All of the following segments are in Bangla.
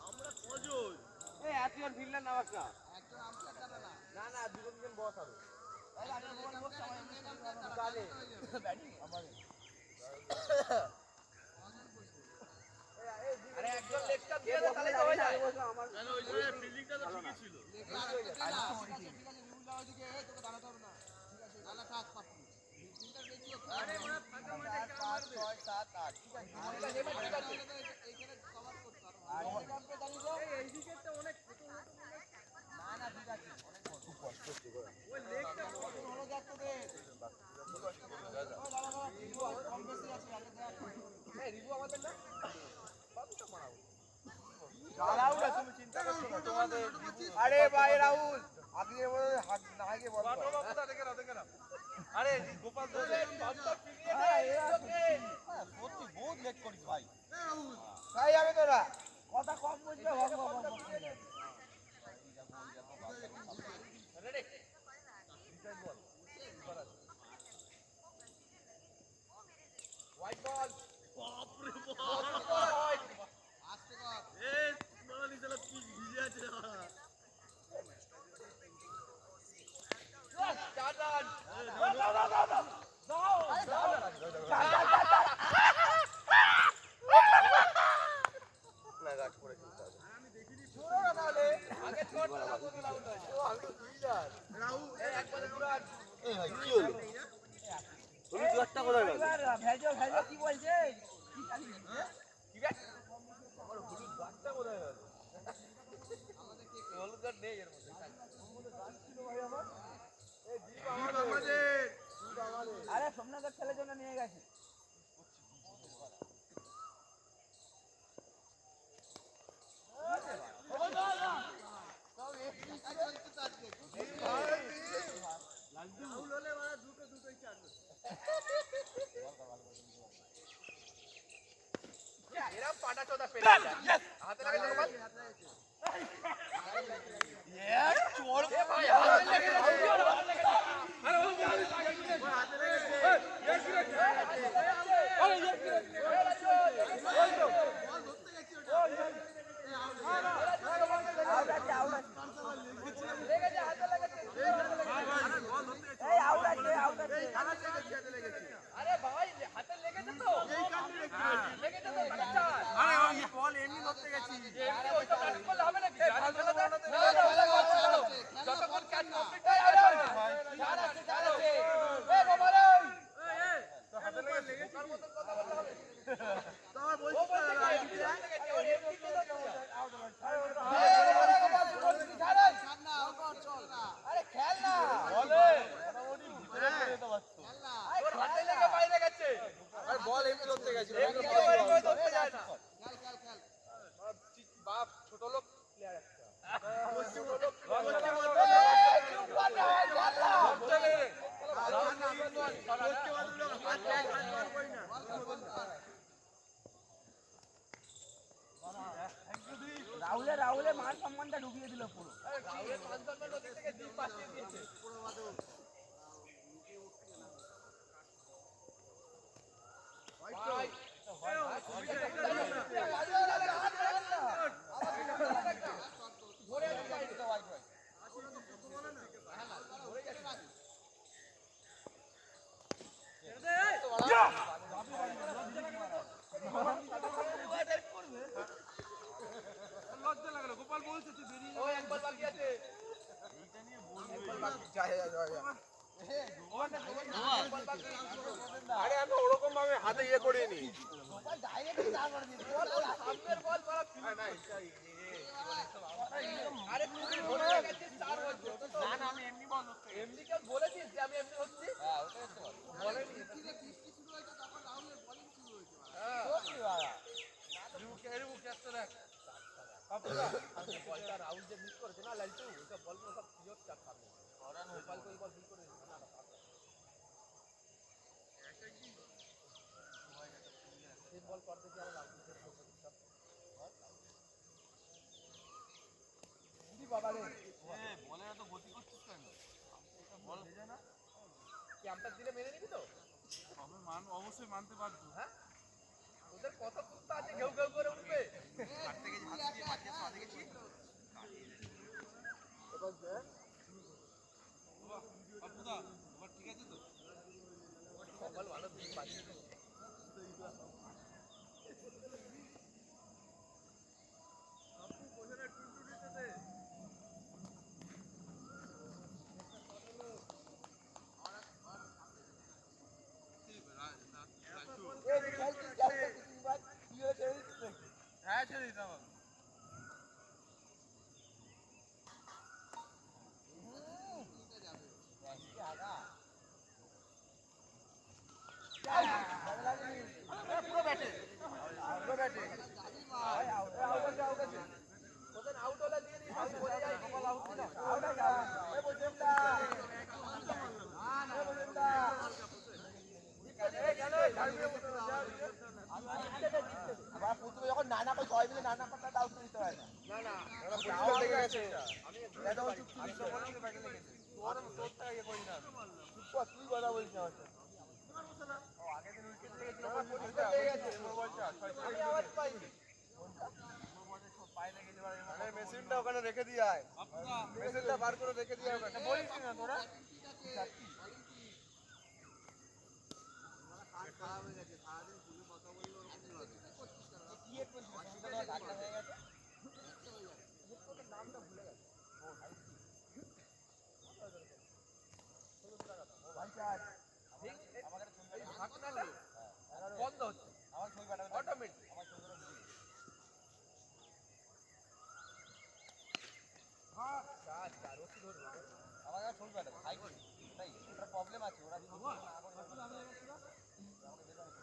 আমরা কজন এই একজন ফিল্ডার নাও একটা একজন আম্পায়ার না না না দুজন তিনজন বস আরো তাহলে আগে বল বস সবাই কাজে ব্যাটিং আমাদের আরে একজন লেগটা দিয়ে দাও তাহলে তো হয়ে যায় আমার কেন ওই জায়গায় ফিল্ডিংটা তো ঠিকই ছিল ঠিক আছে রুল দাও দিকে তোকে দাঁড়াতে হবে না ঠিক আছে তাহলে থাক পাপড়ি তিনটা বেশি আরে ওরা ফাঁকা মাঠে কাম মারবে 6 7 8 ঠিক আছে ঠিক আছে এইখানে কভার করতে পারো আর এইখানে দাঁড়িয়ে যাও এই দিকেরটা অনেক ছোট ছোট বলে না না ঠিক আছে অনেক খুব কষ্ট হচ্ছে গো ওই লেগটা ভালো যাক তোদের ও দাঁড়া দাঁড়া রিভু কম বেশি আছে আগে দেখ এই রিভু আমাদের না কতটা মারাও দাঁড়াও না তুমি চিন্তা করছো না তোমাদের আরে ভাই রাহুল আগে বলে হাত না আগে বল বাবা দেখে না আরে গোপাল ধরে বাচ্চা ফিরিয়ে সত্যি বহুত লেট করিস ভাই তাই যাবে তোরা কথা কম বুঝবে রেডি হোয়াইট বল বাপরে বাপ আস্তে কর এই মারানি শালা পিচ ভিজে আছে চার রান আগে ছোট আমি তো দুই রান রাহুল এই একবারে দু রান এই ভাই কি হলো তুমি দু একটা কোথায় গেল ভেজো কি বলছে কি জানি কি ব্যাট আমার হলুদ গাছটা কোথায় গেল হলুদ গাছ নেই এর মধ্যে হলুদ গাছ ছিল ভাই আমার এই দীপ আমাদের আরে সোমনাথের ছেলের জন্য নিয়ে গেছে রাহুল হলে মারা দুটোই চারবে এরা পাটা চোদা পেরে হাতে লাগে গোপাল এক চোর এ ভাই হাতে লেগে গেছে আরে ও হাতে লেগে গেছে এই কি রে আরে এই কি রে ওই তো বল ধরতে গেছি ওটা লেগেছে হাতে লেগেছে এই আউট আছে আরে ভাই হাতে লেগেছে তো লেগেছে তো বাচ্চা আরে ওই বল এমনি ধরতে গেছি এমনি ওইটা ব্যাটিং করলে হবে নাকি জানি খেলা না যতক্ষণ ক্যাচ কমপ্লিট হয়ে যাবে চার আছে এ বাবা রে তো হাতে লেগেছে তার মত কথা বলতে হবে তো আমার বলছি ছাড় না ওপর চল না আরে খেল না বলে মোটামুটি ভিতরে করে দিতে পারতো খেল না তোর হাতে লেগে বাইরে গেছে আরে বল এমনি ধরতে গেছিল এমনি বাইরে করে ধরতে যায় না খেল বাপ ছোট লোক প্লেয়ার একটা রাহুলের মান সম্মানটা ঢুকিয়ে দিল পুরো রাহুলের মান সম্মান ওদিক থেকে দিক পাঠিয়ে দিয়েছে লজ্জা লাগলো গোপাল বলছে তুই বেরিয়ে ও একবার বাকি আছে এইটা নিয়ে বলবো আরে আমি ওরকম ভাবে হাতে ইয়ে করিনি সামনের বল বড় আরে তুই ভুলে গেছিস 4 বছর না না আমি এমনি বল হচ্ছে এমনি কেউ বলেছিস যে আমি এমনি হচ্ছি হ্যাঁ ওটা হচ্ছে বলেনি বৃষ্টি শুরু হয়েছে তখন রাহুলের বোলিং শুরু হয়েছে হ্যাঁ সত্যি বাবা রিভু ক্যাচটা দেখ বলটা রাহুল যে মিস করেছে না লালটু ওটা বলগুলো সব ক্লিয়ার চাপ সামনে গোপাল তো বল ফিল করে না না তিন বল পর থেকে আমরা রাহুল বাবা রে বলে এত গতি করছিস কেন বল ভেজে না কি আমটা দিলে মেনে নিবি তো আমি অবশ্যই মানতে পারবো হ্যাঁ ওদের কত কুত্তা আছে ঘেউ ঘেউ করে দিতাম আমি। পুরো ব্যাটে পুরো ব্যাটে আউট আছে ওদের আউট হলে দিয়ে দিস আউট হয়ে যায় গোপাল আউট দিল আউট হয়ে গেল এ বজেন্দা এ বজেন্দা এ কেন ঝাড়বিয়ে বসে না আবার প্রথমে যখন নানা কই ছয় মিলে নানা পাতা আউট দিতে হয় না আউট লেগে গেছে আমি এটা চুপ আমি তো বললাম যে ব্যাটে লেগেছে। তোরটা ইয়ে করি না। চুপ কর তুই কথা বলিস না আমাকে ও আগের দিন উইকেট লেগেছিল আমার বলছি, প্রতিটা লেগে গেছে এবার বলছে, আমি আওয়াজ পাইনি পায়ে লেগেছে এবার এরকম আরে মেশিনটা ওখানে রেখে দিয়ে আয় মেশিনটা বার করে রেখে দিয়ে আয় ওখানে বলিস না তোরা। খারাপ হয়ে গেছে সারাদিন ফুলে কথা বললো কি হেড বলছিস হয়ে গেছে নামটা ভুলে গেছে ও ভাই চার এই ঢাকনাটা বন্ধ হচ্ছে আমার ছবি পাঠাবে অটোমেটিক আমার ছবি করে দিবি। হ্যাঁ চার চার ওষুধ ধরবে আমার কাছে ছবি পাঠাবে হাই করি তাই ওটা প্রবলেম আছে ওরা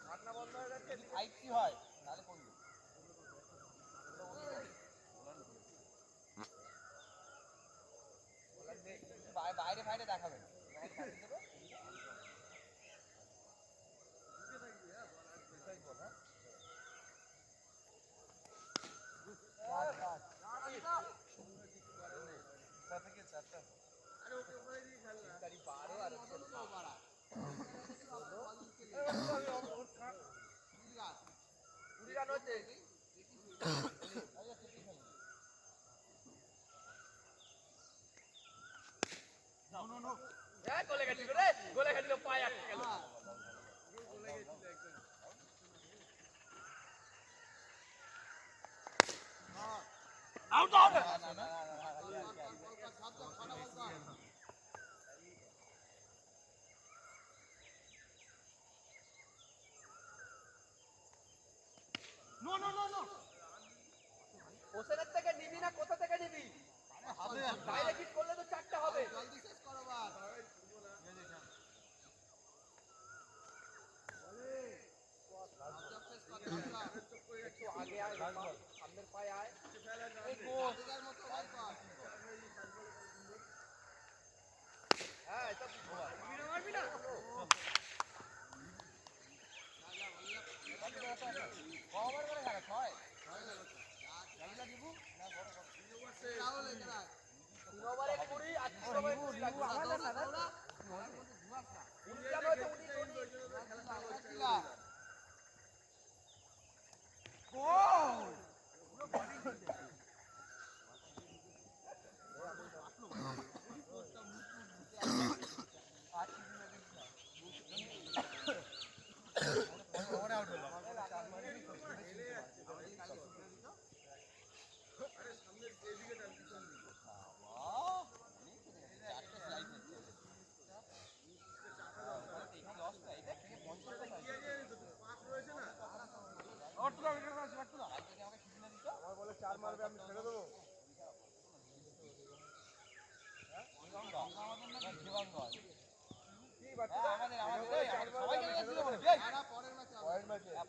ঢাকনা বন্ধ হয়ে গেছে যদি 5C হয় তাহলে করবে বাইরে বাইরে দেখাবে না চারটা গোলে গেছিল রে গোলে গেছিল পায়ে আটকে গেল আউট আউট ওসেনের থেকে নিবি না কোথা থেকে নিবি ডাইরেক্ট হিট করলে তো চারটা হবে জলদি শেষ করো বার একটু আগে আয় সামনের পায়ে আয় এই গোল হ্যাঁ এটা মারবি না কবার করে খেলা ছয় তিন ওভারে 20 আর 30 ওভারে 20 লাগবে আমাদের না না উনি গোল চার মারবে আমি ছেড়ে দেবো কি বাচ্চা আমাদের সবাই খেলে বলে পরের ম্যাচে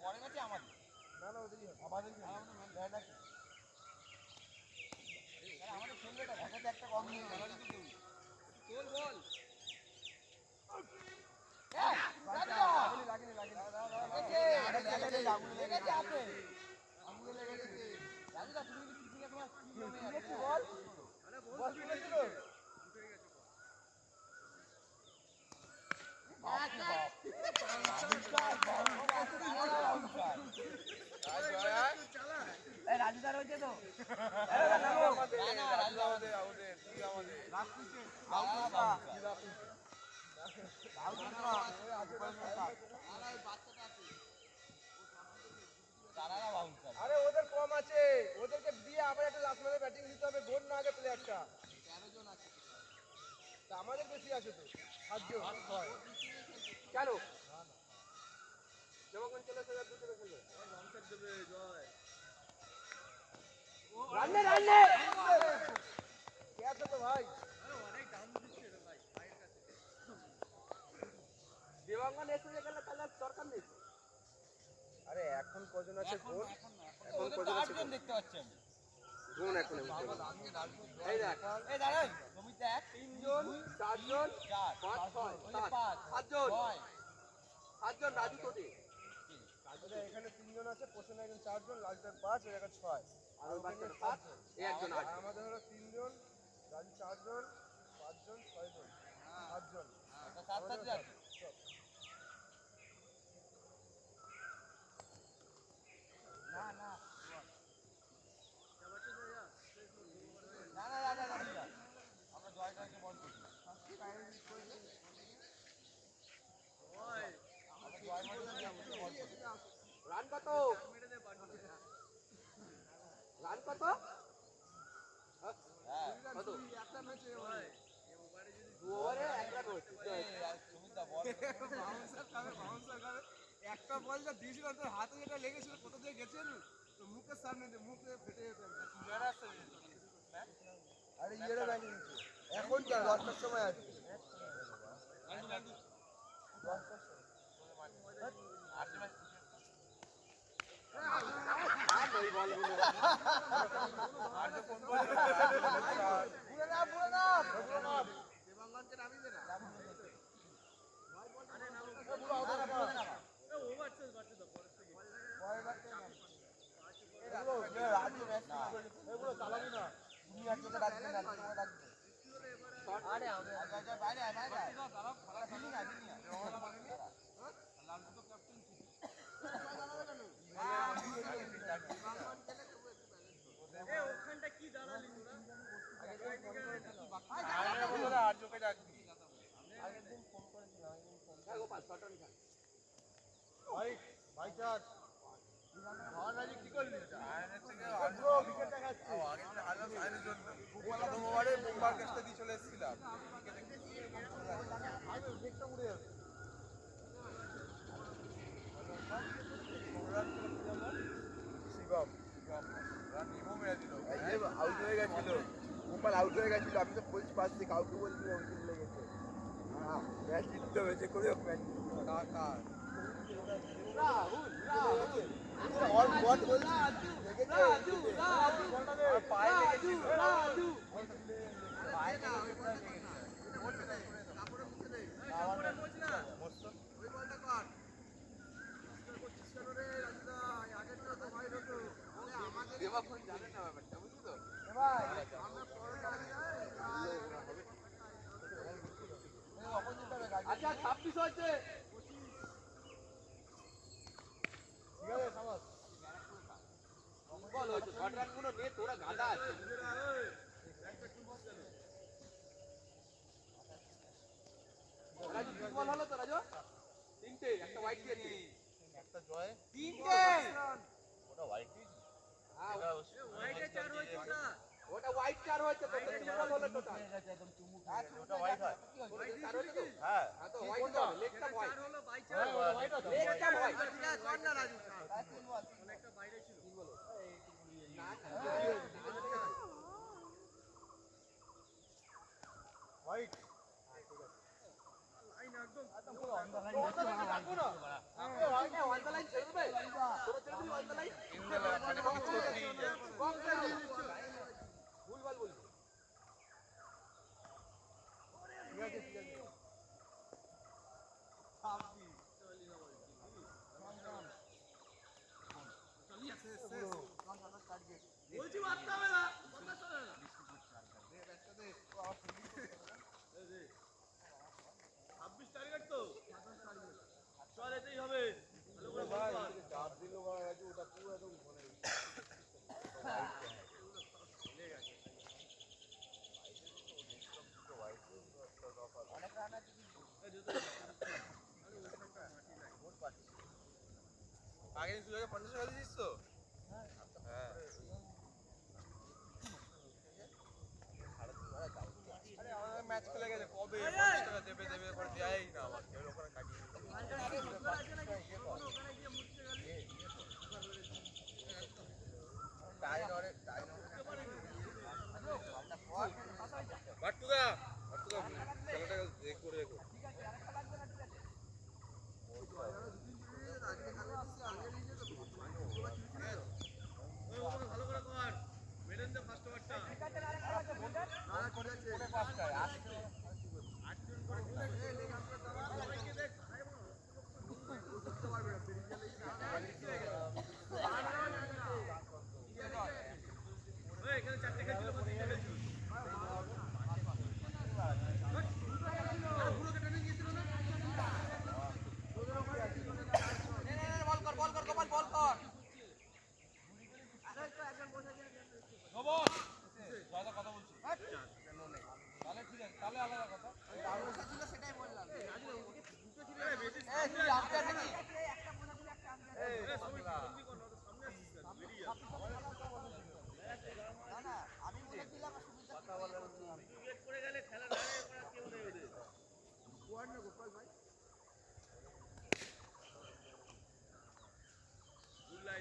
পরের ম্যাচে আমাদের না না ওদেরই আমাদের কি দেয় নাকি আমাদের খেলবে না ঢাকাতে একটা কম নিয়ে গেল গোল বল লাগেনি লেগেছে আছে আঙুলে লেগেছে রাজুদা তুমি কি টিপিং এ তোমার বল তুলেছিল রাজুদা রয়েছে তো আরে ওদের কম আছে ওদেরকে দিয়ে আবার একটা লাস্ট ম্যাচে ব্যাটিং দিতে হবে গোল না আগে প্লেয়ারটা 13 জন আছে তা আমাদের বেশি আছে তো 7 জন হয় কেন যখন চলে আসে দুটো খেলবে লং শট দেবে জয় কে আছে তো ভাই? দেবাঙ্গন এসে গেলে তাহলে আর দরকার নেই। আরে এখন কজন আছে গোল? এখন ওদের তো কজন আছে 8 জন দেখতে পাচ্ছি আমি। গোল এখন এই দেখ এই দাঁড়ান তুমি দেখ 3 জন 4 জন 4 5 6 5 7 জন 6 7 জন রাজু তো দে আচ্ছা এখানে 3 জন আছে, পোষণে একজন 4 জন, লালটার 5, এর একটা 6 আর ওই বাচ্চাটা 7 এই একজন 8 আর আমাদের হলো 3 জন, রাজু 4 জন, 5 জন, 6 জন, 7 জন। 7 জন না না আমরা জয়টাকে বল করছি রান কত রান কত হ্যাঁ কত একটা ম্যাচে দু ওভারে এক রান হচ্ছে সুমিতা বল বাউন্সার খাবে। একটা বল যা দিয়েছিল তোর হাতে যেটা লেগেছিল কোথা থেকে গেছে জানো? তো মুখের সামনে দিয়ে মুখে ফেটে যেত। আরে ইয়েরে ব্যাটিং এখন কি 10টার সময় আছে। আর ওই বলগুলো গোপাল শর্ট রান খান ভাই ভাই চার ধর রাজি কি করলি এটা আয়নের থেকে ব্রো উইকেটটা খাচ্ছে আগে তো হালো সাইনের জন্য প্রথম ওভারে বোম্বার কেসটা দিয়ে চলে এসেছিলাম আগে উইকেটটা উড়ে যাবে শিবম রান নিমো মেরে দিল এই যে আউট হয়ে গেছিল বোম্বার আউট হয়ে গেছিল আমি তো বলছি পাস থেকে কাউকে বলছি উইকেট লেগেছে হ্যাঁ ম্যাচ জিততে হয়েছে করে ম্যাচ কাকা और बहुत बोल राजू पाए লেগেছিল রাজू পায়ে কাপড়ে মুখে দে কাপড়ে মোচ না ওই বলটা কর করছিস কেন রে রাজুদা আগেরটা তো ভাই হতো আমাদের দেবাক্ষণ জানে না ব্যাপারটা বুঝলি তো ভাই আমরা পরটা যাই আচ্ছা 26 হচ্ছে ঠিক আছে সমাজ বল হচ্ছে শর্ট রান গুলো নে তোরা গাদা আছে রাজু কি বল হলো তো রাজু তিনটে একটা হোয়াইট দিয়েছে একটা জয় তিনটে ওটা হোয়াইট হ্যাঁ হোয়াইটে 4 হয়েছে ওটা হোয়াইট 4 হয়েছে তো তিন বল হলো টোটাল ওটা হোয়াইট হয় হোয়াইট 4 হয়েছে তো হ্যাঁ হ্যাঁ তো হোয়াইট হবে লেগটা হোয়াইট হলো হোয়াইট আছে লেগটা হোয়াইট ঠিক আছে কর না রাজু অনেকটা বাইরে ছিল কি বলো না হোয়াইট বলছি মারতে হবে না 26 টার্গেট তো চল এটাই হবে ভাই চাপ দিল ভাই রাজু ওটা পুরো একদম ঘনে অনেক রান আছে আগে সুযোগে 50 টাকা দিছিস তো হ্যাঁ আরে আমাদের ম্যাচ খেলে গেছে কবে 50 টাকা দেবে দেবে করে দেয়ই না আমাকে ওই ওখানে কাটিয়ে টাইন অনেক টাইন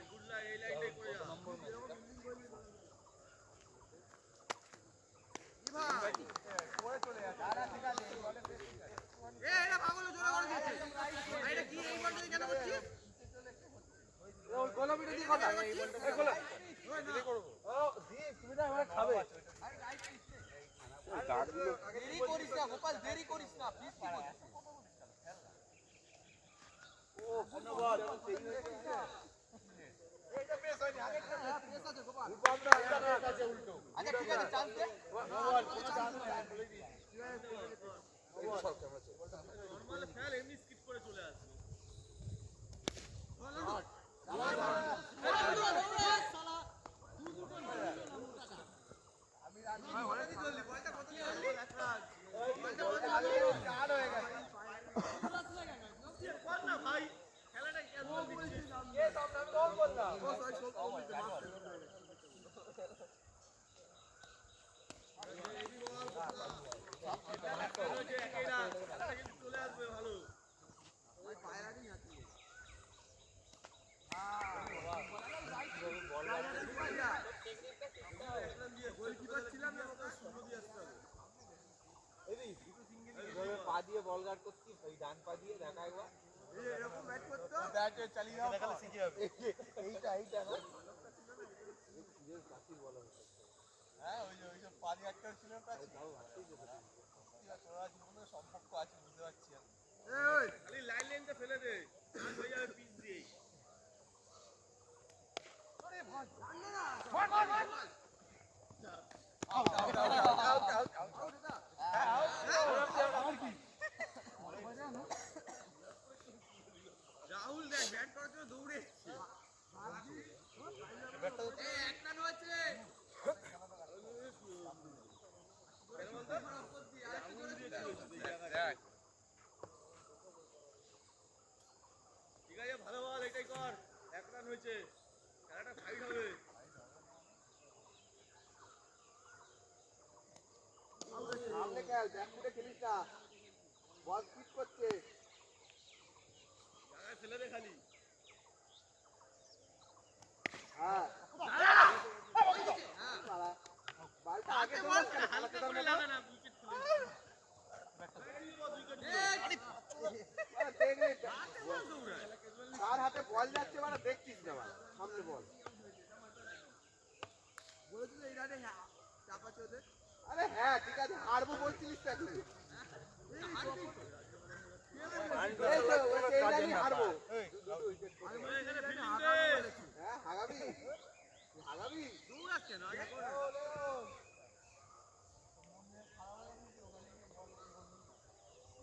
গুড লাইন এই লাইনটাই করে যা পরে চলে যাচ্ছে আর ঠিক আছে বলে এটা পাগল জোরে করে দিচ্ছে এটা কি এই বলটা কেন করছিস ওই গোলাপিটা দিয়ে কথা এই বলটা এই করব ও দি তুমি না আমরা খাবে দেরি করিস না গোপাল দেরি করিস না প্লিজ কি করছিস ও ধন্যবাদ এইটা বেশ হয়নি আরেকটা প্রেস আছে গোপাল আমরা একটা কাছে উল্টো আচ্ছা ঠিক আছে চান্স দে বল কোনো চান্স নাই বলে দি নরমাল খেল এমনি স্কিপ করে চলে আসবে চার হয়ে গেছে কর না ভাই খেলাটা কেন দিচ্ছিস কে সামনে আমি কল বললাম একই রাত খেলাটা কিন্তু চলে আসবে ভালো পা দিয়ে বল গার্ড করছিস ওই ডান পা দিয়ে দেখা একবার এরকম ব্যাট করতে ব্যাট চালিয়ে দাও দেখালে শিখে যাবে এইটা না হ্যাঁ ওই যে পা দিয়ে একটা ছিল তা তোরা জীবনের সম্পর্ক আছে বুঝতে পারছি আমি খালি লাইনটা ফেলে দে আর হয়ে যাবে পিচ দিয়ে রাহুল দেখ ব্যাট করার জন্য দৌড়ে এক রান হয়েছে ঠিক আছে ভালো বল এটাই কর এক রান হয়েছে খেলাটা ফাইট হবে সামনে খেল ব্যাক ফুটে খেলিস না বল স্পিড করছে জায়গায় ফেলে দে খালি হ্যাঁ বলটা আগে বল হালকা করে লাগা না উইকেট খুলে তার হাতে বল যাচ্ছে মানে দেখছিস না সামনে বল বলেছিল এই রানে চাপা চোদে আরে হ্যাঁ ঠিক আছে হারবো বলছিলিস তো এখন হারবো হ্যাঁ হাগাবি হাগাবি দূর আসছে না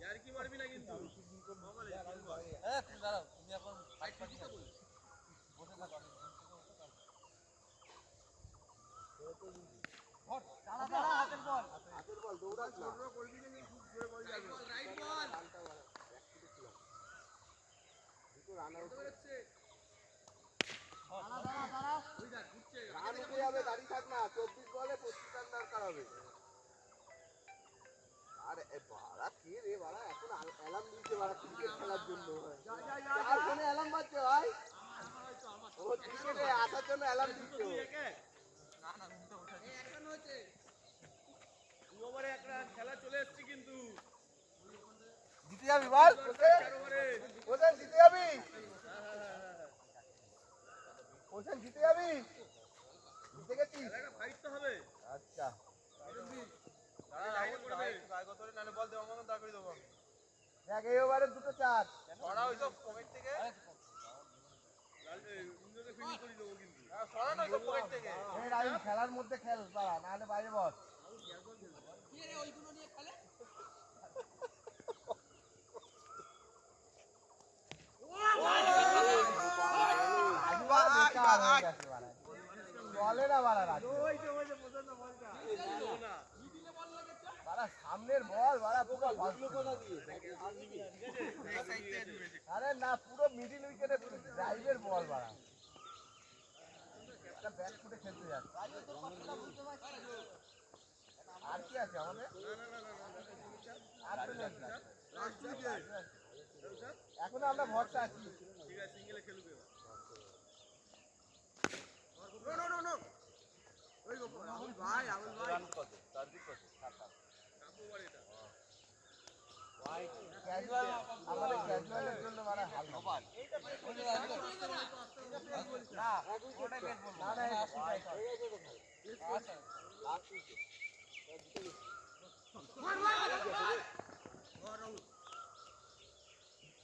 यार की मारबी না কিন্তু হ্যাঁ তুমি দাঁড়াও তুমি এখন ফাইট পার্টি বসে থাকো হাতের বল দৌড়াস না করবি না খুব জোরে বল যাবে রাইট বল দুটো রান আউট হচ্ছে রান উঠে যাবে দাঁড়িয়ে থাক না 24 বলে 25 রান দরকার হবে আরে বাড়া কে রে বাড়া এখন অ্যালার্ম দিয়েছে বাড়া ক্রিকেট খেলার জন্য আর কোন অ্যালার্ম বাজছে ভাই ও ক্রিকেটে আসার জন্য অ্যালার্ম দিচ্ছে এক রান হয়েছে দু ওভারে এক রান খেলা চলে আসছে কিন্তু জিতে যাবি বল 4 ওভারে ওজন জিতে যাবি ওজন জিতে যাবি জিতে গেছিস খেলাটা ফাইট তো হবে আচ্ছা লাইনে পড়বে দেখ এই ওভারে দুটো চার ইন্দ্রকে ফিনিশ করে দেবো কিন্তু এই রাইন খেলার মধ্যে খেল বাড়া নাহলে বাইরে বস কি রে ওইগুলো নিয়ে খেলে বলে না বাড়া বাড়া সামনের বল বাড়া পুরো আরে না পুরো মিডিল উইকেটে ড্রাইভের বল বাড়া একটা ব্যাট ফুটে খেলতে যাচ্ছে আর কি আছে আমাদের আর তো নেই এখনো আমরা ভরসা আছি। ঠিক আছে সিঙ্গেলে খেলবে এবার। রান কত? টার্গেট কত? কাকু বাড়ি এটা। ক্যাজুয়াল আমাদের ক্যাজুয়ালের জন্য মানে হাল না। না ওটাই বেশ বলবো।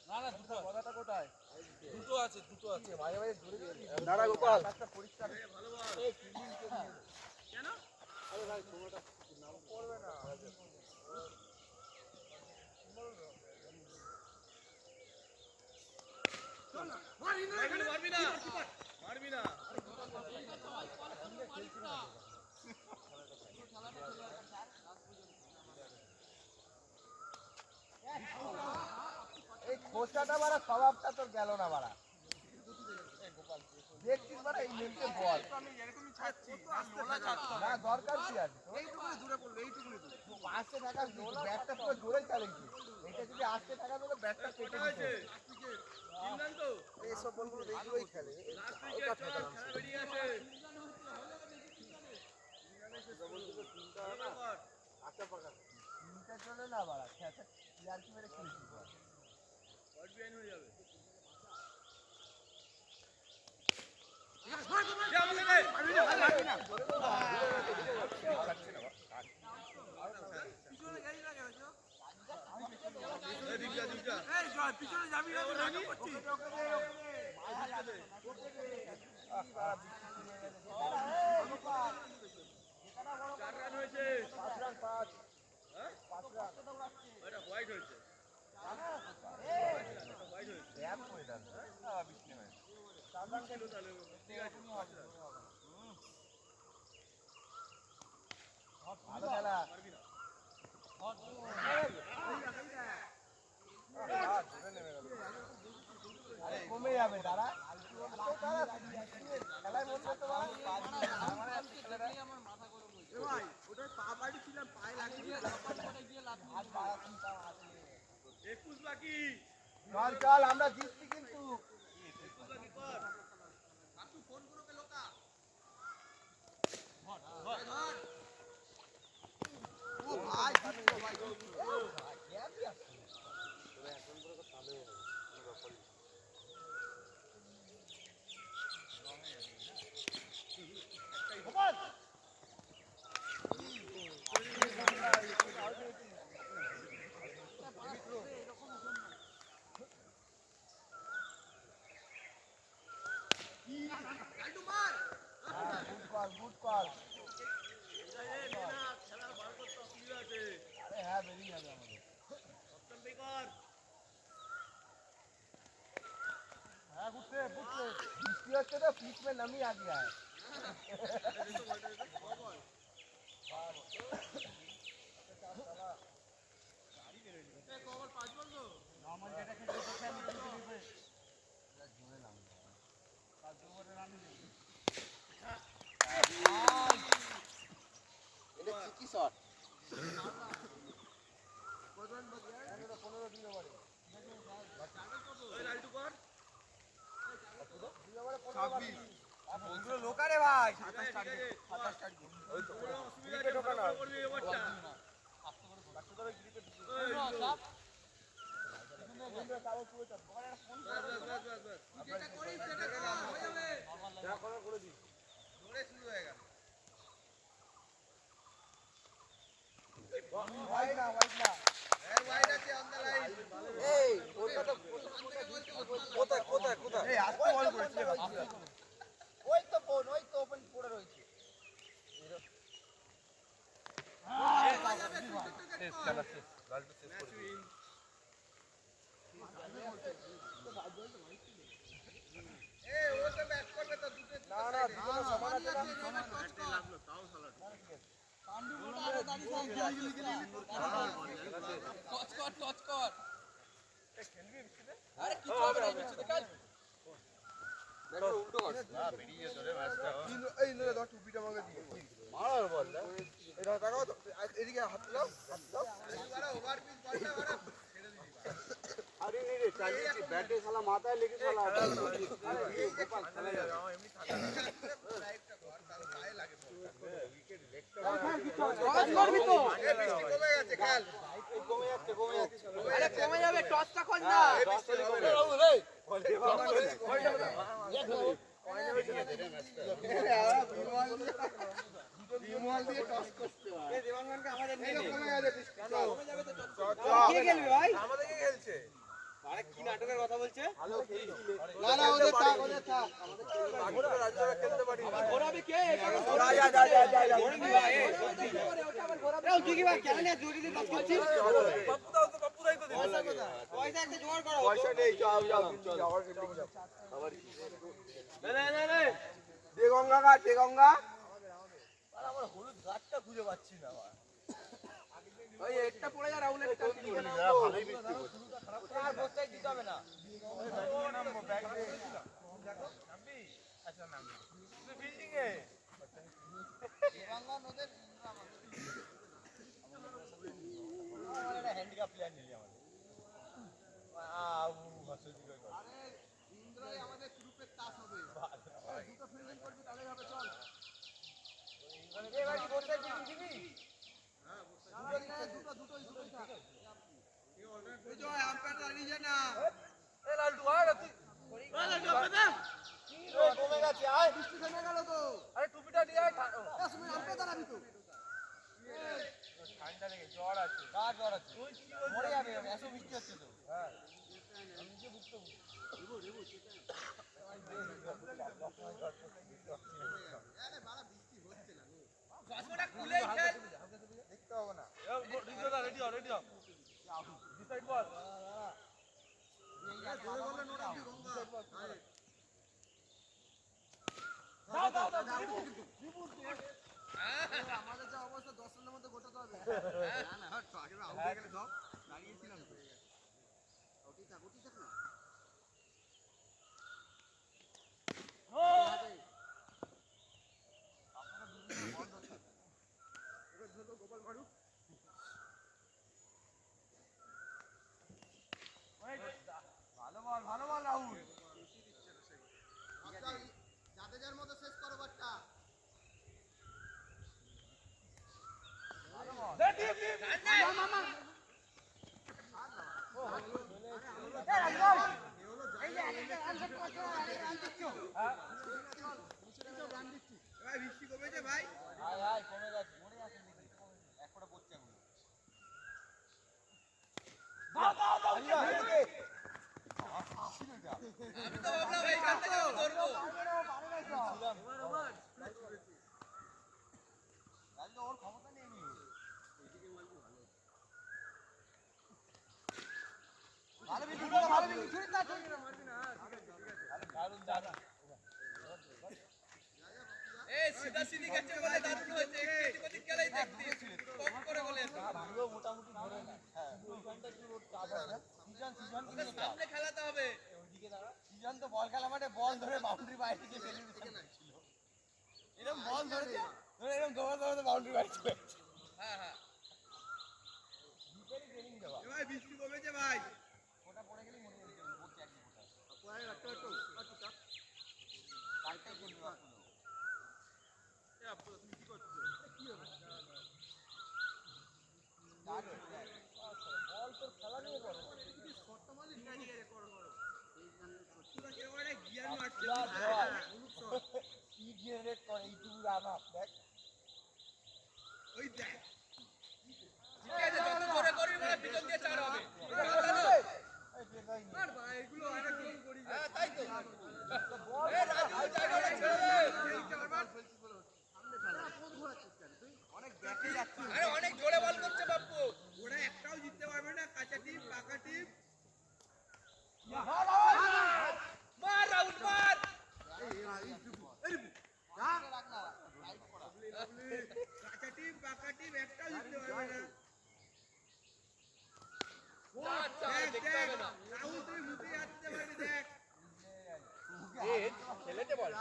না কথাটা কোথায়? দুটো আছে মাঝে মাঝে ধরে দিবি। দাঁড়া গোপাল। একটা পরিষ্কার ভালো বল। কেন? আরে ভাই সময়টা করবে না। মারবি না। মারবি না। এই খোসাটা বাড়া স্বভাবটা তোর গেল না বাড়া। দেখছিস বাড়া এই নেমকে বল। না দরকার কি আছে? আসতে থাকা ব্যাটটা পুরো জোরে চালিয়েছি। এটা যদি আসতে থাকা তো ব্যাটটা কেটে দিতে। ইমরান তো এইসব বলবো এইগুলোই খেলে। লাস্ট উইকেট চল খেলা বেরিয়ে আছে। ভালো কর। তিনটা চলে না বাড়া। খেতে ইয়ার্কি মেরে খেলছি। শর্ট বিহাইন্ড হয়ে যাবে। পিছনে যাবি না রানি করছিস চার রান হয়েছে 5 রান 5 হ্যাঁ 5 রান। এটা হোয়াইট হয়েছে হোয়াইট হয়েছে ব্যাট করে দেন। বৃষ্টি হয় 4 রান ছিল তাহলে ঠিক আছে ভালো খেলা। পারবি না আরে কমে যাবে দাঁড়া। খেলায় মন করতে পারে। ভাই ওটা পা বাড়ি ছিলাম পায়ে লাগিয়ে হাত বাড়াচ্ছি তাও হাতে। 21 বাকি চল চল আমরা জিতছি কিন্তু। 21 বাকি কর ও ভাই জিতছো ভাই খেয়ালই আছে। Good call. খেলা বার করতে অসুবিধা আছে আরে হ্যাঁ বেরিয়ে যাবে আমাদের। সপ্তম পে কর হ্যাঁ ঘুরতে ঘুরতে বৃষ্টি হচ্ছে তো পিচ में नमी आ गया है। এটা কি শট? 15 দিন ওভারে। ওই লালটু কর বন্ধুরা লোকারে ভাই। ঠিক আছে ওই তো অসুবিধা আছে ঢোকানো করবি এবারটা যেটা করিস সেটা কর হয়ে যাবে যা করার করে দিই। দৌড়ে শুরু হয়ে গেল ওয়াইড না ওয়াইড না। ওয়াইড আছে অন দা লাইন এই ওটা তো কোথায় এই আস্তে বল করেছে। ওই তো বোন ওই তো ওপেন পড়ে রয়েছে। ম্যাচ উইন না না দুটো সমান আছে না। লাগলো তাও সালা এই নে দাও টুপিটা আমাকে দিয়ে। মারার বল না। এটা টাকাও তো এদিকে হাত দাও হাত দাও। ওভার পিচ বলটা ওরা ছেড়ে দিবি চালিয়েছি ব্যাটে শালা মাথায় লেগে শালা গোপাল খেলা যাবে কমে যাবে টসটা খোঁজ না আমাদেরকে খেলছে কি নাটকের কথা বলছে না না ওদের থাক খেলতে পারি ঘোরাবে কে তুই কি ভাই খেলা নিয়ে জোরে দিয়ে কাজ করছিস বাপুদাই তো দিল পয়সা একটা জোগাড় করো পয়সা নেই যাও চল আবার দে গঙ্গা ঘাট দে গঙ্গা আমার হলুদ গাছটা খুঁজে পাচ্ছি না ওই একটা পড়ে যা রাহুল একটা ভালোই বৃষ্টি হচ্ছে আর বস্তায় দিতে হবে না নামবো ব্যাগ নামবি আচ্ছা নামবি তুই বিল্ডিং এ হ্যান্ডিক্যাপ প্লেয়ার নিলি আমাদের আমাদের গ্রুপের তাস হবে দুটো ফিল্ডিং করবি তাহলে হবে চল দুটোই থাক বিজয় আম্পায়ার দাঁড়িয়ে না এ লালটু আয় তুই কমে গেছে আয় বৃষ্টি থেমে গেল তো আরে টুপিটা দিয়ে আয় তুমি আম্পায়ার দাঁড়াবি তো ঠান্ডা লেগে জ্বর আছে কার জ্বর আছে তুই কি মরে যাবে এত বৃষ্টি হচ্ছে তো হ্যাঁ আমি নিজে ভুগতে দেখতে হবে না রেডি হ ডিসাইড বল আমাদের যা অবস্থা 10 রানের মধ্যে গোটাতে হবে না না হট আগে আউট হয়ে গেলে সব দাঁড়িয়েছিলাম তো ওটি থাক না গোপাল মারু ভালো বল রাহুল জাদেজার মতো শেষ করো বাটটা বৃষ্টি কমেছে ভাই কমে গেছে মরে আছে এক ফোঁটা পড়ছে এখন ওর ক্ষমতা নেই সিধা সিধি গেছে বলে দারুণ হয়েছে একটু খেলাই দেখতিস কম করে বলে মোটামুটি ধরে না হ্যাঁ ওইখানটা কি ওর চাপ আছে সিজন কিন্তু সামনে খেলাতে হবে ওইদিকে দাঁড়া সিজন তো বল খেলা মাঠে বল ধরে বাউন্ডারি বাইরে থেকে সেলিব্রেশন ছিল এরকম বল ধরেছে ধরে এরকম দৌড়াতে বাউন্ডারি বাইরে চলে হ্যাঁ হ্যাঁ ডিপেরই ট্রেনিং দেওয়া ভাই বৃষ্টি কমেছে ভাই ওটা পড়ে গেলেই মরে যাবে পড়ছে একদিন ওটা পরে একটু কালকে করবে তুমি কি করছো কি হবে বল তোর খেলা নিয়ে করো কি জেনারেট করে এইটুকু রান আপ দেখ ঠিক আছে যত জোরে করবি মানে পিছন দিয়ে চার হবে এগুলো অনেক গোল করি হ্যাঁ তাই তো এ রাজু জায়গাটা ছেড়ে দে অনেক ব্যাটে যাচ্ছে আরে অনেক জোরে বল করছে বাপ্পু ওরা একটাও জিততে পারবে না কাঁচা টিম পাকা টিম মার রাহুল মার কাঁচা টিম পাকা টিম একটাও জিততে পারবে না দেখতে হবে না রাহুল তুই মুখে আসতে পারবি দেখ খেলেতে বল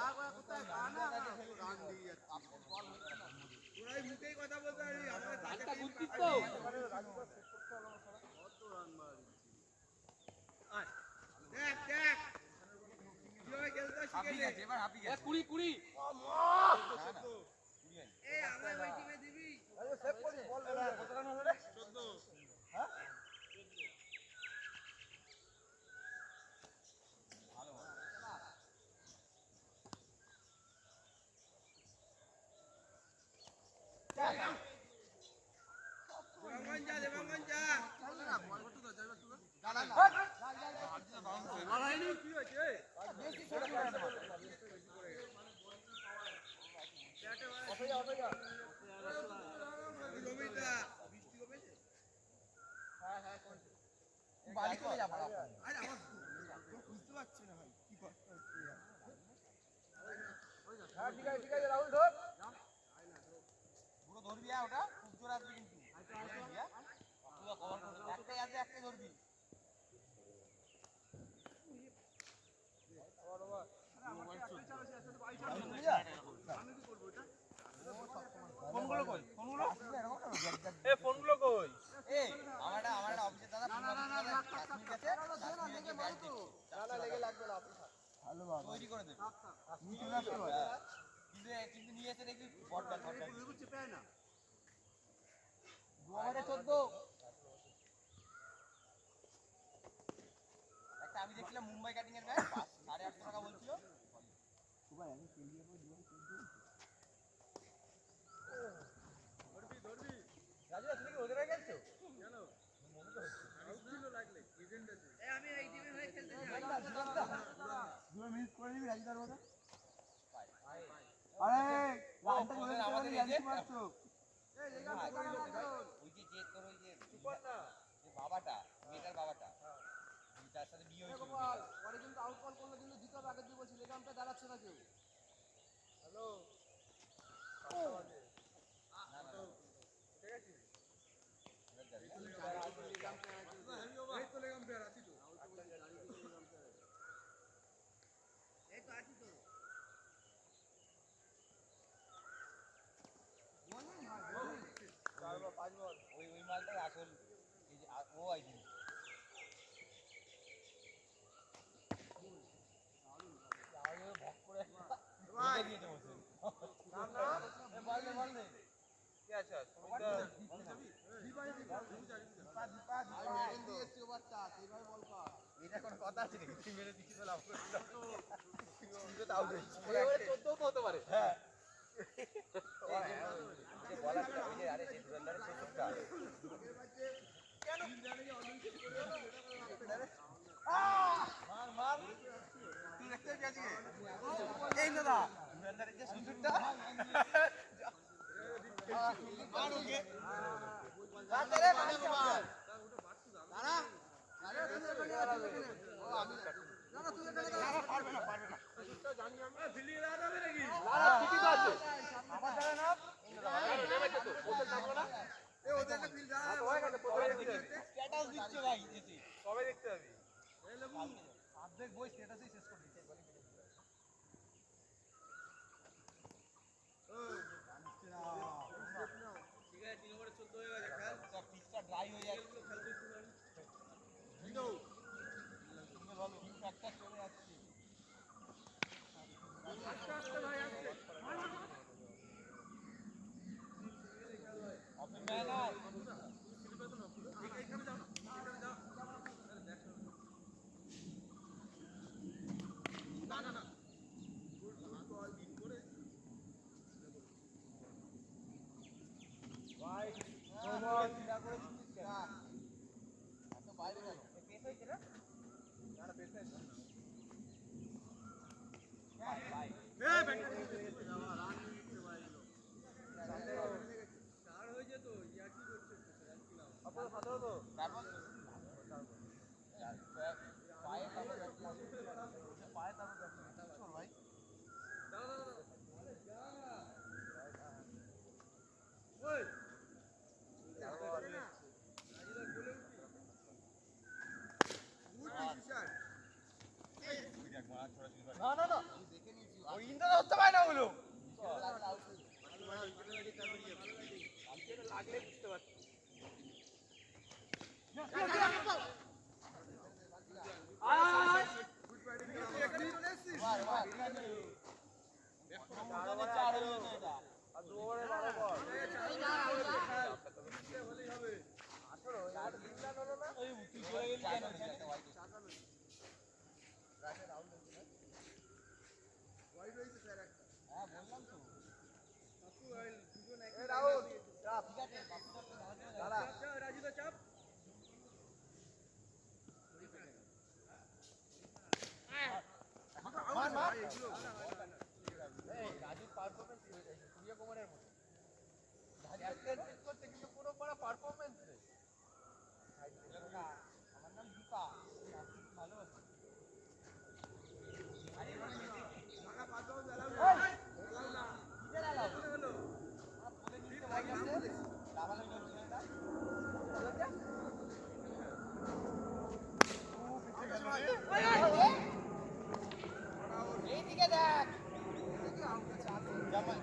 ওরাই মুখেই কথা বলতে পারবি আমাদের কাঁচা টিম বুঝছিস তো হাফি গেছে এবার হাফি গেছে 20 আরে সেভ করি বল কত রান হলো রে 14 হ্যাঁ বাড়ি চলে যাবো হ্যাঁ ঠিক আছে রাহুল ধর পুরো ধরবি ওটা খুব জোর আসবে কিন্তু পুরো কভার করবে একটাই আছে একটাই ধরবি ফোনগুলো কই ফোনগুলো কই এই আমার অফিসের দাদা কাশ্মীর গেছে কাশ্মীরে গিয়ে ম্যাচ দেখছে না লেগে লাগবে না ভালো বাবা তৈরি করে দেবে কিন্তু নিয়ে এসে দেখবি বড়টা না দুয়ারে 14 একটা আমি দেখছিলাম মুম্বাই কাটিং এর ম্যাচ 850 টাকা বলছিল রাজু তুমি কি ওদের গেছো বাবাটা মেয়েটার বাবাটা তার সাথে বিয়ে হয়েছিল পরে কিন্তু আউট বল করলে কিন্তু জিতো আগের দিয়ে বলছিল এই গামটা দাঁড়াচ্ছে না কেউ হ্যালো ওই মালটাই আসল এই যে ও আইডি ভক করে দিয়েছে বসে বললে কি আছে সুমিতা এটা কোনো কথা আছে নাকি তুই মেরে দিচ্ছিস লাভ করছিস তুই তো আউট হয়েছিস 14 তো হতে পারে হ্যাঁ বলা ছিল ওই যে আরে সেই দুরান্দারের শেষটা মার মার তুই দেখতে পেয়েছিস এই দাদা দুরান্দারের যে সুন্দরটা মার ওকে রাতে রে পানি মার দাঁড়া কবে দেখতে যাবি অর্ধেক বই স্ট্যাটাসই শেষ করে দিচ্ছে ঠিক আছে 3 ওভারে 14 হয়ে গেছে খেল সব পিচটা ড্রাই হয়ে যাচ্ছে ভিনো ভালো একটা চলে যাচ্ছে চার হয়ে যেত এটা। আর 2 ওভারে 12 বল। আসলে আর 3 রান হলো না। ওই তুই চলে গেলি কেন ওখানে? রানে রাউন্ড হয়েছে না? ওয়াইড হয়েছে স্যার একটা। হ্যাঁ বললাম তো। এই রাহুল চাপ। দাঁড়া। মার মার। এই রাজুর পারফরম্যান্স সূর্য কুমারের মতো। ক্যাপ্টেনশিপ করতে কিন্তু পুরো বড় পারফরম্যান্স রে। আমার নাম দীপা। ভালো আছে। এইদিকে দেখ।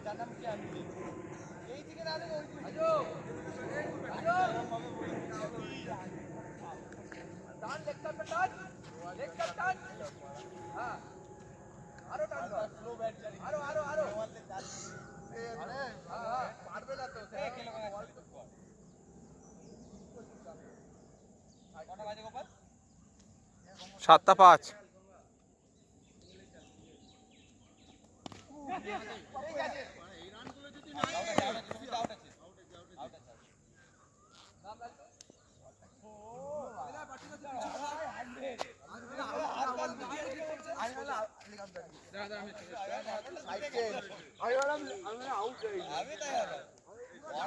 যার নাম কি আমি? এইদিকে না দেখ ওই টান লেগ টান টান। লেগ টান টান। হ্যাঁ। আরো টান কর। স্লো ব্যাট চালি। আরো। আরে হ্যাঁ পারবে না তো। এই খেলো না বল কর। কটা বাজে গোপাল? 7টা 5। ঠিক আছে। এই রানগুলো যদি না আউট আছে। নাম বল তো। ও এলা বাটিটা তো আমি তাই হবে।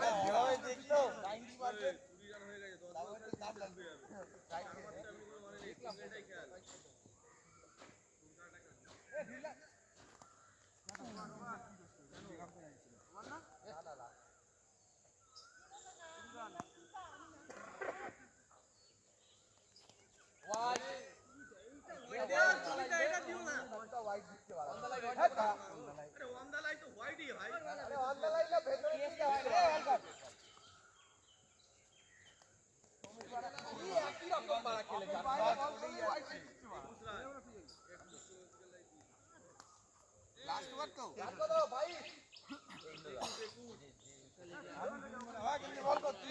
বড় বড় দেখছো 90 পারবে। 20 রান হয়ে গেছে। 10 রান দাম লাগবে। লাস্ট ওভার তো ভাই বল করতে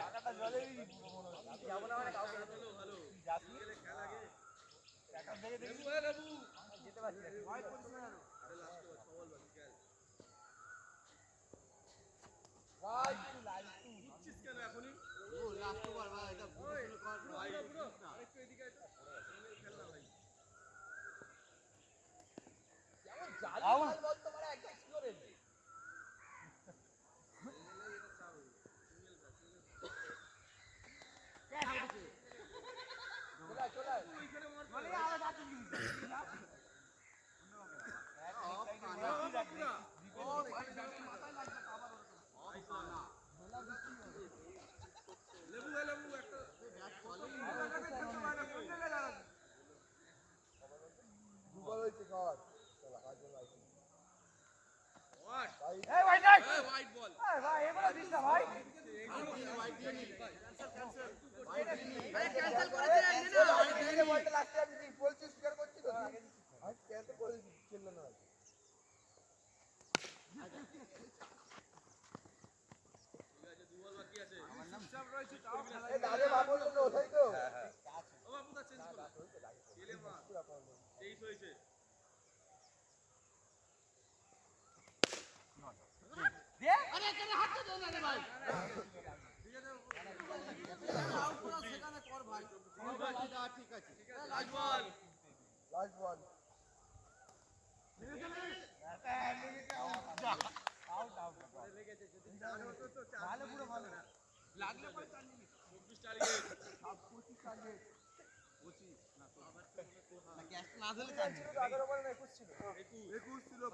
টাকাটা জলেরই পুরো মনে হচ্ছে যাব না মানে কাউকে ভালো যাসনি খেলা আগে টাকা দেখে দেখি যেতে পারছি না ওয়াইড পজিশন আরে লাস্ট ওভার সওয়াল বাকি খেল ভাই তুই লাইভ তুই উঠছিস কেন এখনি ও লাস্ট ওভার ভাই এটা বুঝে কর ভাই আরেকটু এদিকে খেল না ভাই যেমন জাল বল তো মানে একদম স্লোরে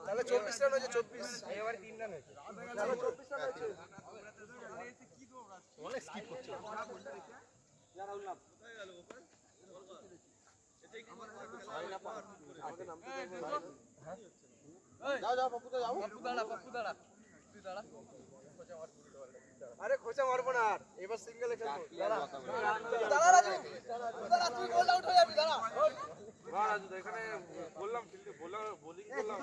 তাহলে 24 রান হয়েছে 24 এবারে 3 রান হয়েছে তাহলে 24 রান হয়েছে অনেক স্কিপ করছে যাও পপ্পু যাও পপ্পু দাঁড়া তুই দাঁড়া আরে খোঁচা মারবো না আর, এবার সিঙ্গেলে খেলবো। দাঁড়া রাজু, দাঁড়া, তুই গোল আউট হয়ে যাবি, দাঁড়া। এখানে বললাম কিন্তু বোলিং করলাম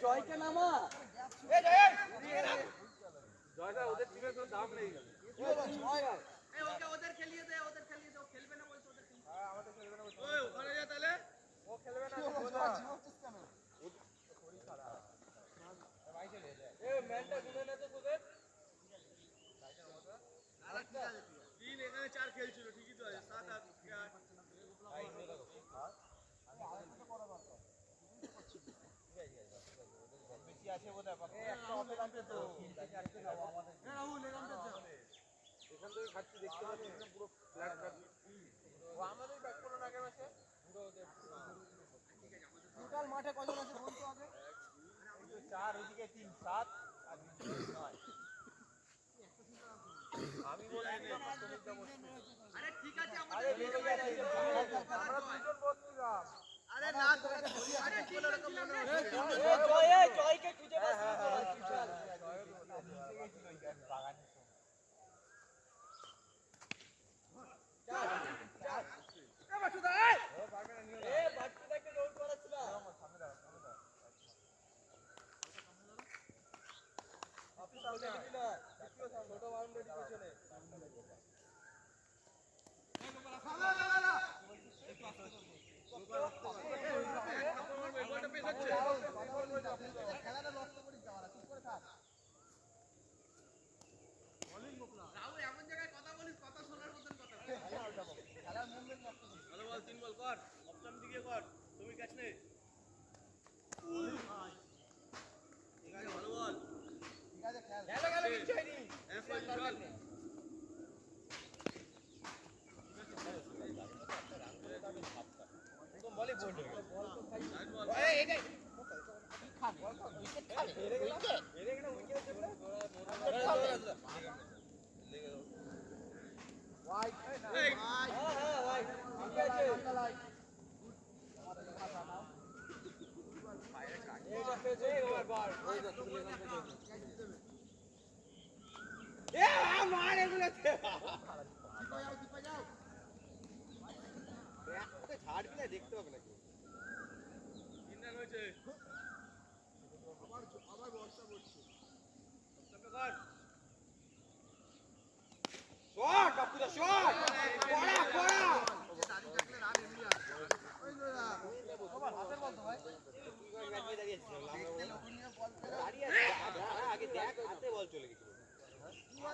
জয়কে নামা। জয়দা ওদের টিমের কোনো দাম নেই ওদের খেলিয়ে দে, ও খেলবে না বলছে, ওদের খেলিয়ে দে। ওখানে যা তাহলে ও খেলবে না, ম্যানটা গুনে না তো তোদের। তিন এখানে 4 খেলছিল ঠিকই তো আছে 7 8 বেশি আছে বোধহয়, বাকি একটা অপেল আছে তো। এখান থেকে খাচ্ছি দেখতে পাচ্ছি পুরো ফ্ল্যাট ফ্ল্যাট ও আমাদের ব্যাট করলো না কেন সে? টোটাল মাঠে কজন আছে বলতো আগে? 4, ওইদিকে 3, 7 আর 9। আমি বলছিলাম আরে ঠিক আছে, আরে বেরিয়ে গেছে, আমরা দুজন বলছিলাম। আরে না তোরা আরে ঠিক আছে জয়কে খুঁজে পাচ্ছি রাহুল এমন জায়গায় কথা বলিস, কথা শোনার মতন কথা বল। ভালো বল 3 বল কর অপশন দিকে কর তুমি ক্যাচ নে ঠিক আছে ভালো বল গেল কিছু হয়নি। এক বল চল বলে বল রাইট বল এটাই হেরে গেল উইকেট চলে হোয়াইট। এই হ্যাঁ হোয়াইট ঠিক আছে। এইটা পেছে ওভার বল। মার এগুলোতে ছাড়বি না, দেখতে হবে নাকি? তিন রান হয়েছে আবার বর্ষা পড়ছে। অপশনটা কর শট বাপুদা, শট পড়া পড়া। আগে দেখ, হাতে বল চলে গেছিল।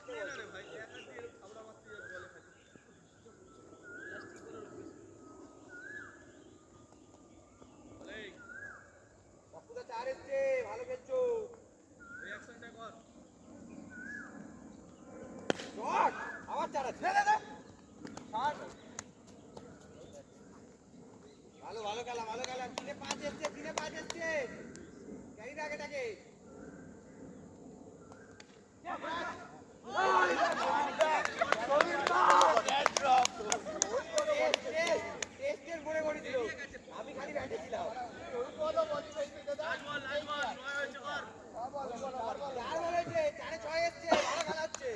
দিয়ে না রে ভাই এক হাত দিয়ে এরকম খাবড়া মারতে বলে খাচ্ছি এই বাপুদা 4 এসছে, ভালো খেলছো। রিঅ্যাকশনটা কর শট আবার 4 আছে। ভালো ভালো খেলা, ভালো খেলা। 3-এ 5 এসছে, 3-এ 5 এসছে। ক্যারি আগে টাকে টেস্টের মনে করে দিল, আমি খালি ব্যাটে ছিলাম। লাস্ট বল 9 হয়েছে কর 4 বল হয়েছে, 4-এ 6 এসছে, ভালো খেলা হচ্ছে।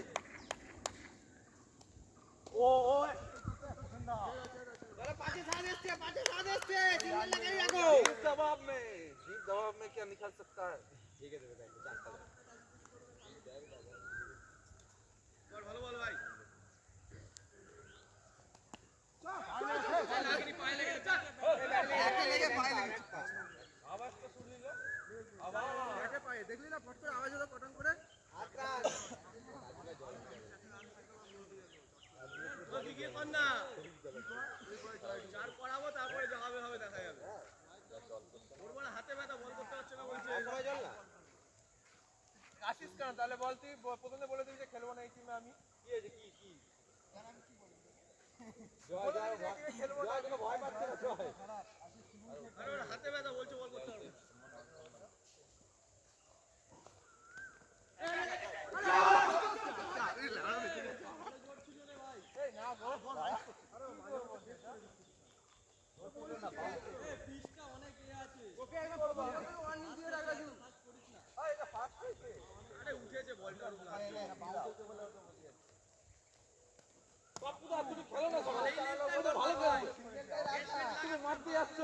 চলো 5-এ 7 এসছে, 5-এ 7 এসছে, 3 বল লাগাই রাখো। जीत दबाव में क्या निकल सकता है কর ভালো বল ভাই লাগনি পায়ে লেগে চল আওয়াজ তো শুনলি না? আবার ব্যাটে পায়ে দেখলি না, ফট করে আওয়াজ হলো কটন করে। আক্রান তো দিকে কর না চার পড়াবো তারপরে যা হবে হবে দেখা যাবে ওর বল হাতে ব্যথা বল করতে পারছে না বলছে সবাই চল না। আসিস কেন তাহলে? বল তুই প্রথমে বলে দিবি যে খেলবো না এই টিমে আমি। কি হয়েছে, কি জয় খেলবো না, কোনো ভয় পাচ্ছে না জয়। আরে ওর হাতে ব্যথা বলছে বল করতে পারবে বাপুদা তুমি খেলো না সবাই ভালো খেলো তুমি মাঠ দিয়ে যাচ্ছ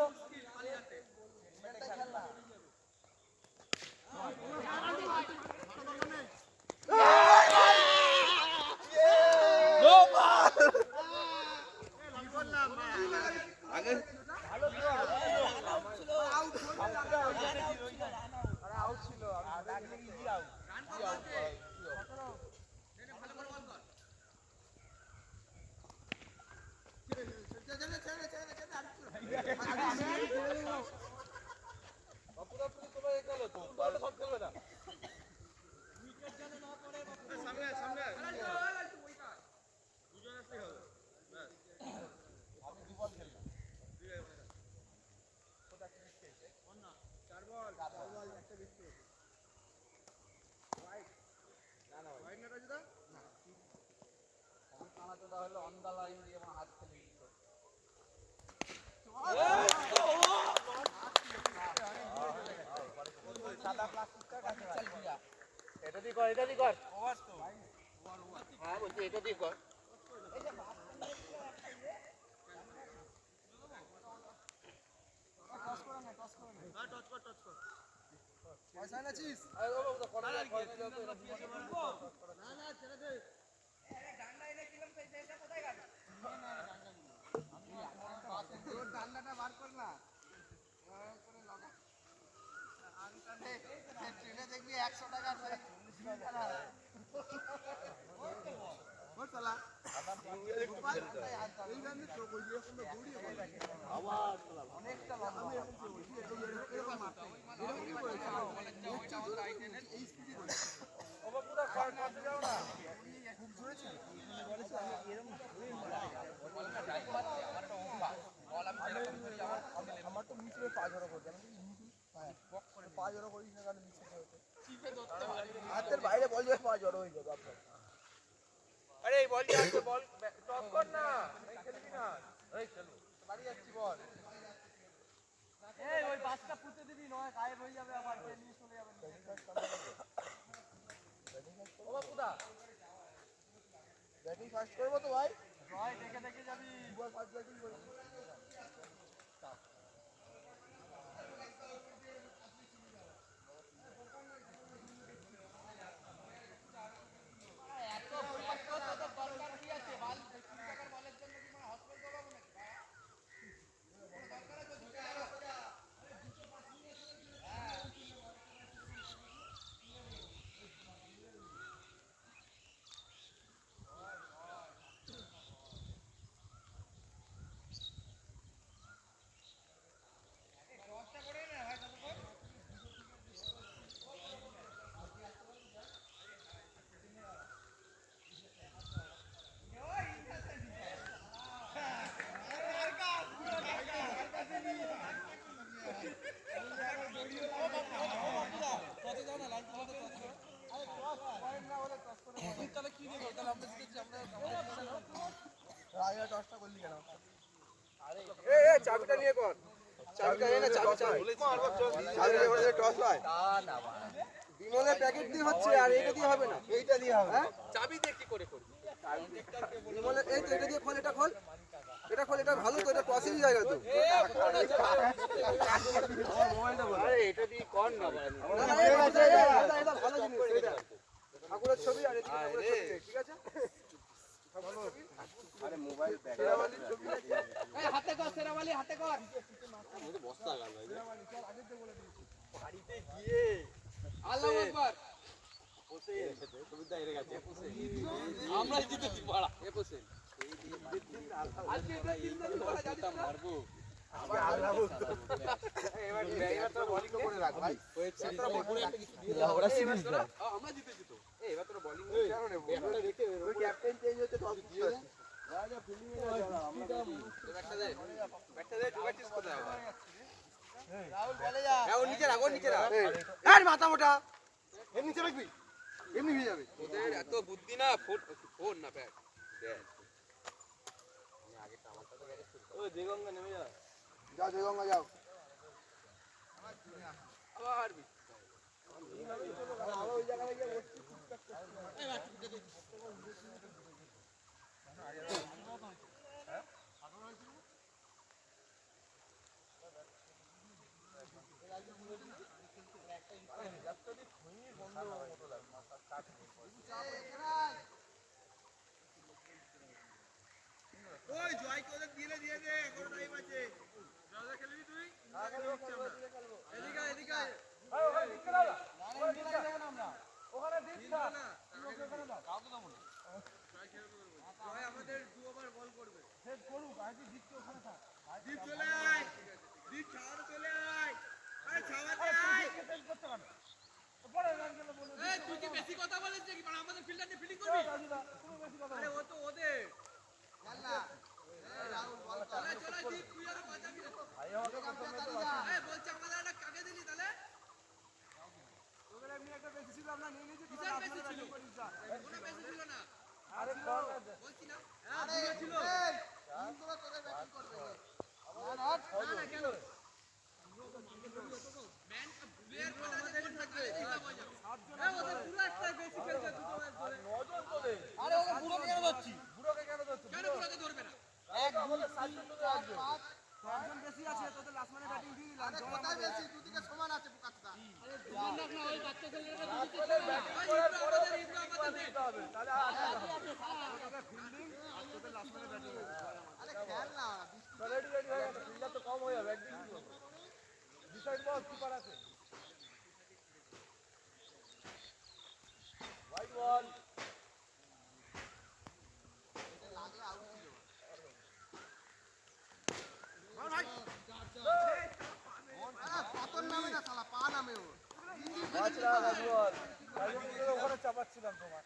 এটা দিয়ে কর এটা দিয়ে কর হ্যাঁ বলছি এটা দিয়ে কর পয়সা এনেছিস তোর ডান্ডাটা বার কর না ট্রেনে দেখবি 100 টাকা আমার তো মিশে পা ঝরা করছে পা ঝরা করিস না কারণ মিশে হাতের বাইরে বল যাবে পা ঝরা হয়ে যাবে আপনার আরে এই বল যাচ্ছে বল টস কর না এই খেলবি না এই চলো বাড়ি যাচ্ছি বল এই ওই বাসটা পুঁতে দিবি নয় গায়েব হয়ে যাবে আবার কে নিয়ে চলে যাবে ও বাপুদা ব্যাটিং ফার্স্ট করবো তো ভাই ভাই দেখে দেখে যাবি বল ফার্স্ট ব্যাটিং করবো চাবিটা নিয়ে কর চাবিটা এনে চাবি টস নয় বিমলের প্যাকেট দিয়ে হচ্ছে আর এটা দিয়ে হবে না এইটা দিয়ে হবে চাবি দিয়ে কি করে করবি বিমলের এই তো এটা দিয়ে খোল এটা খোল এটা ভালো তো এটা টসেরই জায়গা তো আরে এটা দিয়ে কর না এটা ভালো জিনিস এটা ঠাকুরের ছবি আর এদিকে ঠাকুরের ছবি ঠিক আছে আরে মোবাইল এই হাতে কর সেরাওয়ালি হাতে কর বস্তা গাল ভাই বাড়িতে গিয়ে আল্লাহু আকবার আমরা জিতেছি পাড়া আজকে এটা তিনজন পাড়া যাচ্ছে মারবো এবার তো বোলিং করে রাখ ভাই আমরা সিরিজ না আমরা জিতেছি তো এবার তো বোলিং কেন নেব ব্যাটটা রেখে ওই ক্যাপ্টেন চেঞ্জ হচ্ছে টস দিয়ে রাজা ফিল্ডিং এ যাও ব্যাটটা দে ঢুকাচ্ছিস কোথায় আবার রাহুল বলে যা হ্যাঁ ও নিচে রাখ এই মাথা মোটা এমনি নিচে রাখবি এমনি হয়ে যাবে ওদের এত বুদ্ধি না ফোন না ব্যাট ও দেগঙ্গা নেমে যা যাও জয়গঙ্গা যাও আবার ওই জায়গায় গিয়ে বসছি টুকটাক ওই জয়কে ওদের দিলে দিয়ে দে, এখনো টাইম আছে। জয়দা খেলবি তুই? এদিকে আয়, এদিকে আয়। ওখানে দিস না জয় আমাদের 2 ওভার বল করবে। সে করুক আগে দিচ্ছে ওখানে থাক দীপ চলে আয়, দীপ ছাওয়াতে চলে আয়। আরে ছাওয়াতে আয়। চেঞ্জ করতে পারে পরে রান গেলে বলবো এই তুই কি বেশি কথা বলিস নাকি? মানে আমাদের ফিল্ডার নিয়ে ফিল্ডিং করবি? রাজুদা তুমি বেশি কথা আরে ও তো ওদের। চলে চলে দীপ, তুই আর বাঁচাবি না। এই বলছে আমাদের একটা কাকে দিলি তাহলে? ওদের এমনি একটা বেশি ছিল, আমরা নিয়ে নিয়েছি। কিসের বেশি ছিল? কোনো বেশি ছিল না। আরে বলছি না। হ্যাঁ, দুটো ছিল। না না কেন? ম্যান বুলের কথা যে কোন থাকবে ঠিক হয়ে যাবে। এই ওদের পুরো একটা বেশি খেলছে দুটো ম্যাচ ধরে। নজন তো দে আরে ওকে পুরো কেন যাচ্ছি? বুড়োকে কেন ধরছো কেন পুরোকে ধরবে না? এক আমাদের 7 জন তো আসবে। 6 জন বেশি আছে, তোদের লাস্ট মানে ব্যাটিং দিয়ে দিলাম। আরে কোথায় বেশি? দুদিকে সমান আছে বুকাতটা। ধর না ওই বাচ্চা ছেলেটা দুটো আমাদের ইন্দ্র আমাদের নেই। হবে তাহলে তোদের ফিল্ডিং আর তোদের লাস্ট মানে ব্যাটিং। আরে খেল না, রেডি রেডি হয়ে গেছে ফিল্ডার তো কম হয়ে যাবে একদিন ডিসাইড বল কিপার আছে হোয়াইট বল পতন নামে না শালা, পা নামে ও। বাঁচরা রাজু বল রাজুকে ওখানে চাপাচ্ছিলাম তোমার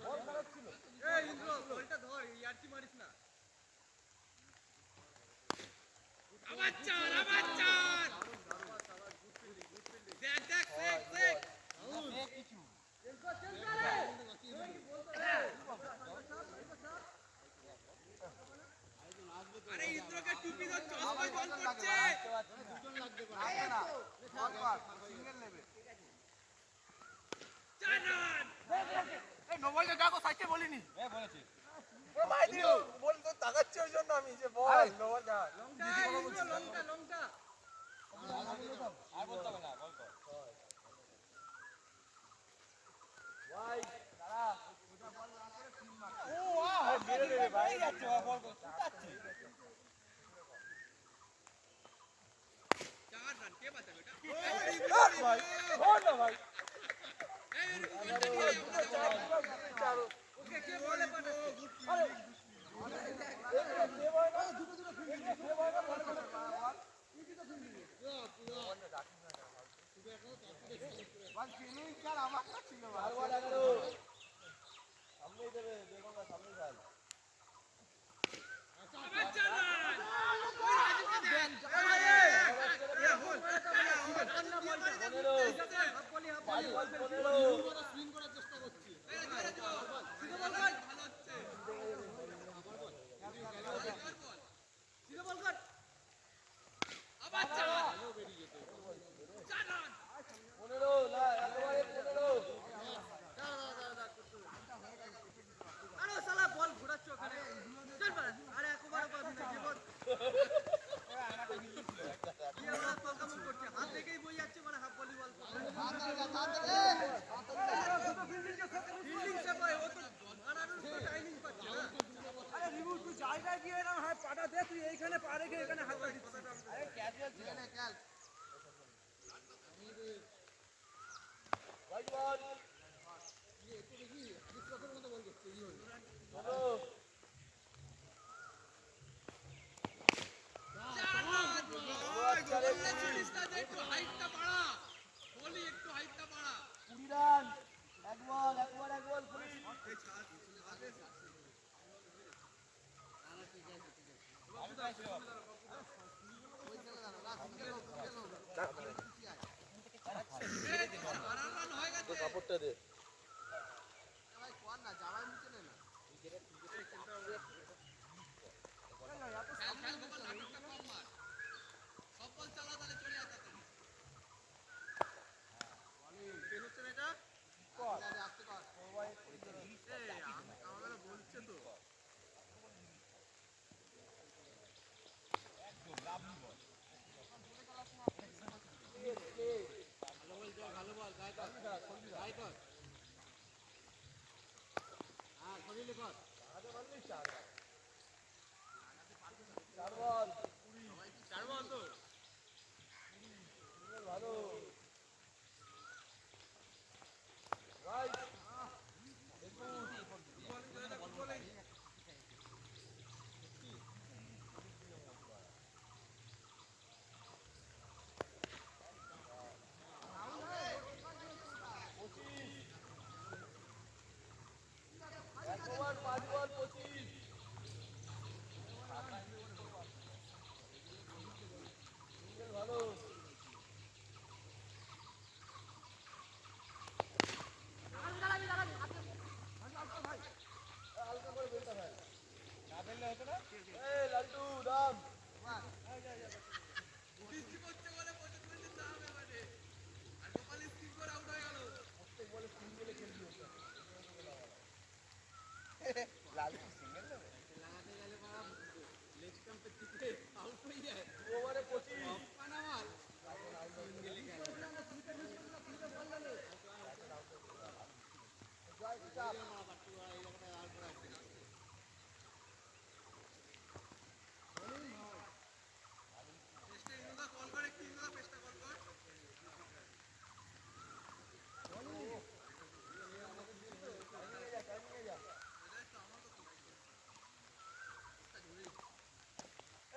বল খারাপ ছিল এই ইন্দ্র বলটা ধর, ইয়ার্কি মারিস না। আবার চার দেখ দেখ দেখ দেখ আরে ইন্দ্রকে টুপি ধর, চশমা জল করছে। সিঙ্গেল নেবে। চার রান। এই নোবলকে ডাকো, সাইডে বলিনি। এ মাই দিও বল তো তাকাচ্ছি ওই জন্য আমি যে বল নোভার যা লঙ্কা ইন্দ্র, লঙ্কা লঙ্কা। আর বলতে হবে না বল কর ভাই দাঁড়া ও ওয়াও মেরে দেবে ভাই যাচ্ছে বল কর যাচ্ছে চার রান কে বাঁচাবে এটা? ভাই বল না ভাই এই বলটা নিয়ে আয় আমাদের। ওকে কে বলে পাঠাচ্ছে? আরে সেভ হয় না দুটো সেভ হয় না বল ফিনিশ কর, আমার কাছে ছিল ভাই। আর বল 11 সামনেই দেবে বেগমরা সামনেই খেল আবার চার রান। ওই রাজুকে দেন। আবার চার রান। 15 না একেবারে 15 আরে শালা বল ঘোরাচ্ছ ওখানে। চল বাড়া। আরে একবারও পাবি না জীবন। কি আমরা তোর কেমন করছে? হাত দেখেই বই যাচ্ছে, মানে হাফ ভলিবল করছে। ফিল্ডিং সে ভাই, ও তো মারানোর তো টাইমিং পাচ্ছে না। আরে রিভু, তুই জায়গায় গিয়ে এরকম হয় পাটা দে, তুই এইখানে পা রেখে এখানে হাতটা দিচ্ছিস। আরে ক্যাজুয়াল ছিল না, খেল। হোয়াইট বল চার রান। বললে চল্লিশ না, যে একটু হাইটটা বাড়া। বলি একটু হাইটটা বাড়া। 20 রান এক বল পুলিশ এই তোমার হারার রান হয়ে গেছে। কাপড়টা দে ভাই কোন না, জামাই মুছে নে না। খেল খেল বাবা, নাটকটা কম মার। সব বল চালা, তাহলে চলে আয় তাড়াতাড়ি।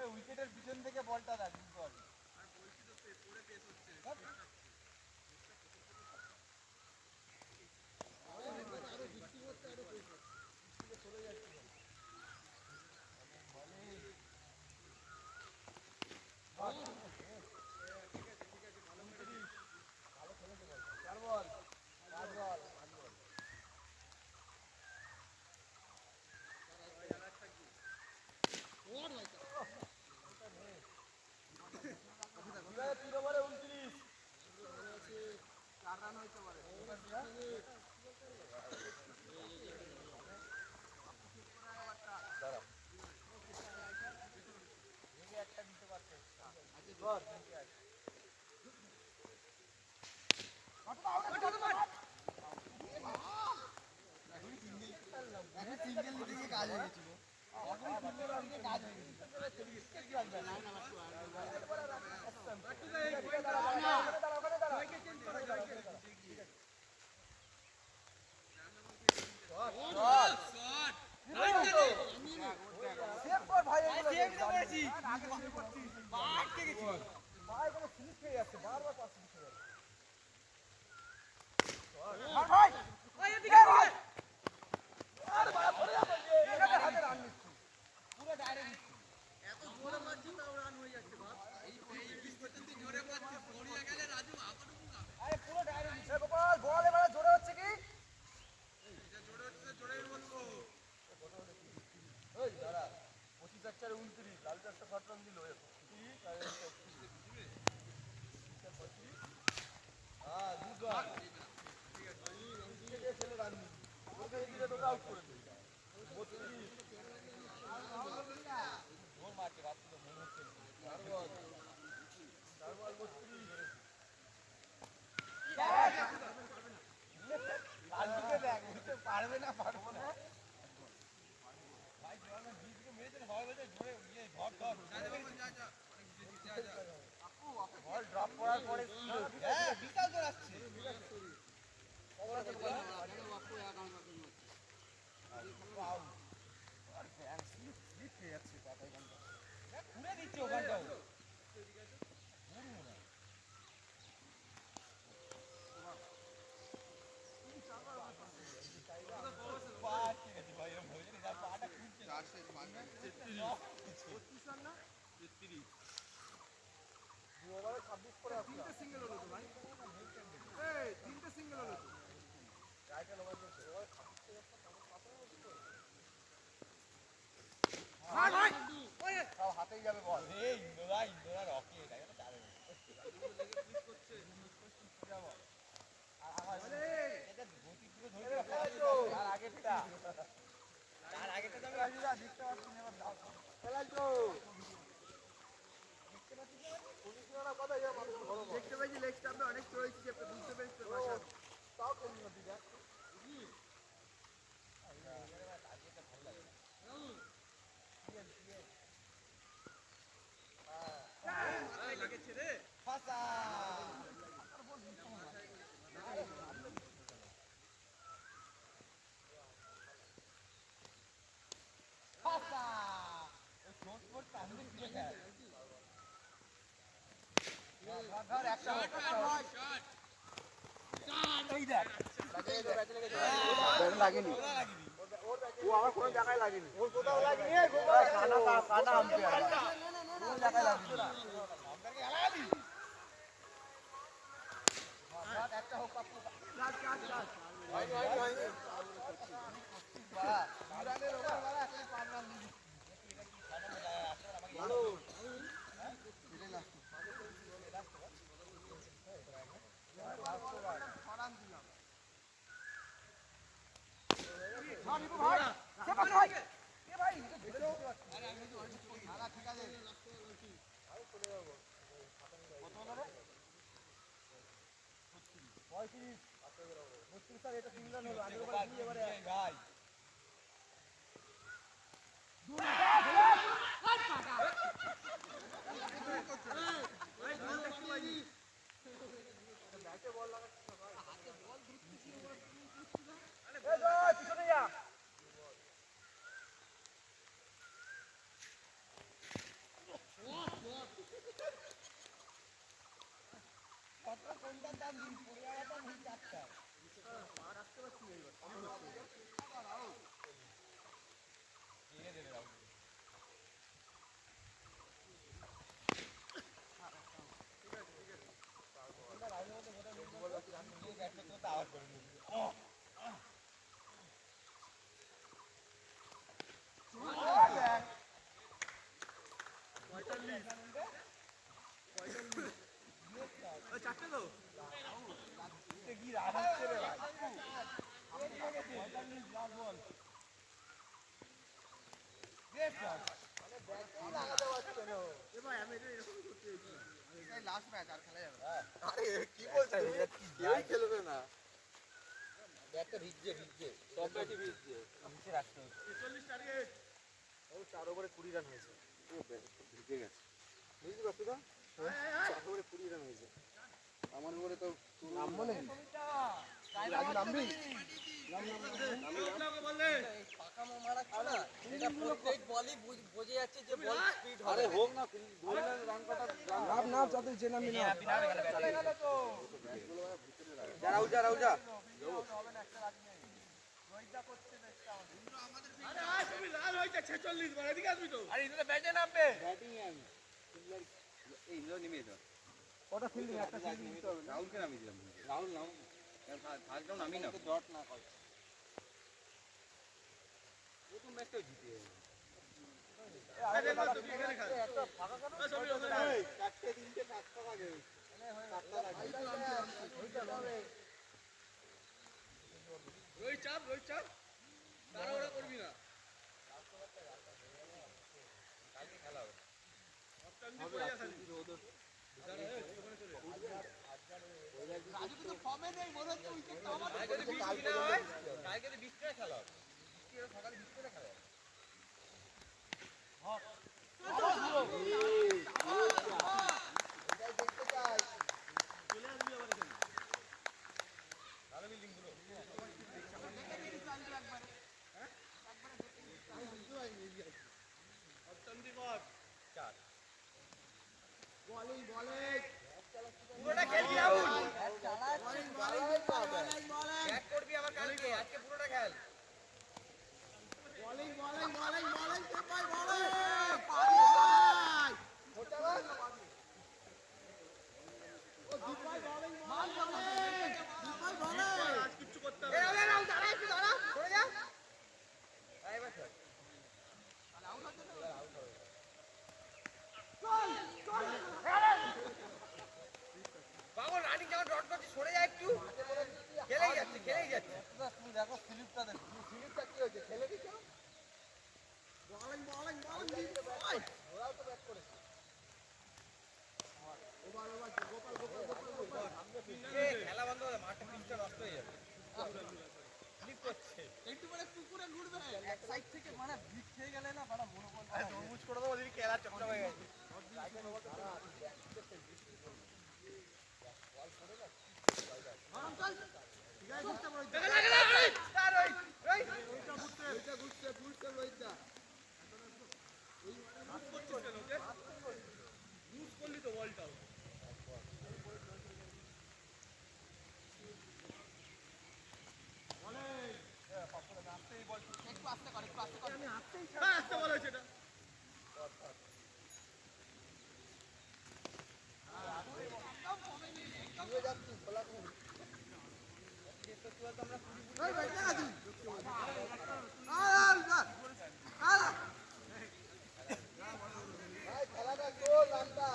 উইকেটের পিছন থেকে বলটা দেখ বুঝতে পারবি। দেখতে পাচ্ছি লেগ লাগেনি ও আমার কোনো জায়গায় লাগেনি ওর কোথাও লাগেনি কানা কানা আম্পায়ার কোনো জায়গায় লাগেনি একটা হোক পাপ্পু হয়নি হয়নি হয়নি দুরানের ওভার মারা এখন 5 রান দিবি ভালো এটা লাস্ট লাস্ট ম্যাচ আর খেলা যাবে আরে কি বলছিস কেউই খেলবে না ব্যাটটা ভিজছে সব ব্যাটই ভিজছে নিচে রাখতে হবে 40 টার্গেট ও 4 ওভারে 20 রান হয়েছে ও ব্যাট ভিজে গেছে বুঝলি বাসুদা 4 ওভারে 20 রান হয়েছে আমার ওভারে তো নাম বলে রাজু নামবি আরে হোক না রান কাটা না যাতে যে নামবি না যাও লাল হইছে 46 বার এদিকে আসবি তো আরে ইন্দু ব্যাটে নামবে ব্যাটিং আমি এই ইন্দ্র নেমে দাও কটা ফিল্ডিং একটা ফিল্ডিং নিতে হবে রাহুলকে নামিয়ে দিলাম রাহুল নাম ফার্স্ট ডাউন আমি না ডট না কর প্রথম ম্যাচটাও জিতে আরে বাবা তুমি এখানে খা একটা ফাঁকা কেন সবই ওখানে এই চারটে তিনটে কাটতে লাগে রই চাপ তাড়াহুড়া করবি না কালকে খেলা হবে অপশন দি পড়ে খালি রাজু তো ফর্মে নেই মনে হচ্ছে উইকেট তো আমাদের কালকে যদি 20 না হয় কালকে তো 20 করে খেলা হবে সকালে 20 করে খেলা এটাই দেখতে চাই চলে আসবি আবার এখানে ভালো বিল্ডিং গুলো অপশন দি বল পুরোটা খেলবি রাহুল বলিং ব্যাট করবি আবার কালকে আজকে পুরোটা খেল আজ কিচ্ছু করতে হবে এই রাহুল দাঁড়া একটু দাঁড়া সরে যা এবার খেল বাবু রানিং যখন ডট করছি সরে যা একটু খেলেই যাচ্ছে তুমি দেখো স্লিপটা দেখো স্লিপটা কি হয়েছে খেলে দিছো বলিং খেলাটা গোল নামটা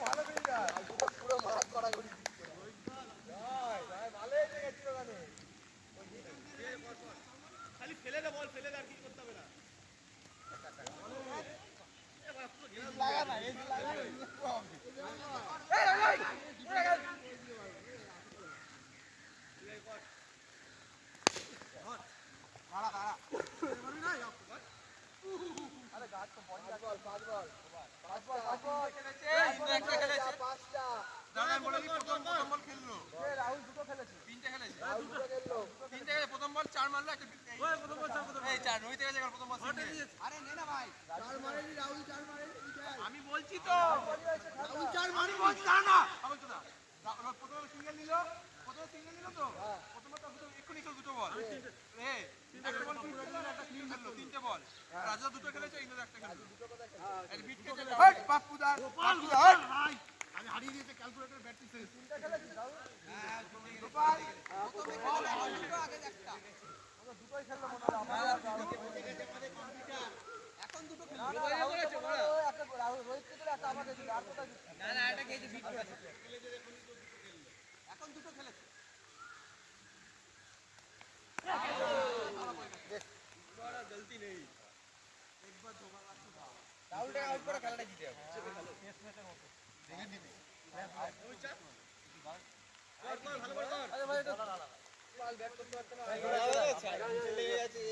ভালো পুরো মারাত করা করি ভালো এসে গেছিল ওখানে খালি ফেলে দে বল ফেলে দে আর কিছু করতে হবে না পাঁচটা রাহুল দুটো খেলেছে রাহুল দুটো খেললো চার মারেনি রাহুল চার মারেনি আমি বলছি তো রাহুল চার মারেনি না প্রথমে সিঙ্গেল নিল তো প্রথমে তো এক্ষুনি খেল দুটো বল একটা বল ক্লিন খেললো একটা ক্লিন খেললো তিনটে বল রাজা দুটো খেলেছে ইন্দ্র একটা খেললো বিট খেলছে পাপ্পুদার আমি হারিয়ে দিয়েছে ক্যালকুলেটর ব্যাটারি শেষ তিনটা খেলেছিস রাহুল আমরা দুটোই খেললো মনে হয় এখন দুটো খেললো রাহুল রোহিত কে দিলে একটা আমাকে দিল আর কোথায় এখন দুটো খেলেছে গলতি নেই রাহুলটাকে আউট করে খেলাটা জিতে যাবে ভালো বল কর আরে ভাই এটা বল ব্যাট করতে পারছে না লেগে যাচ্ছে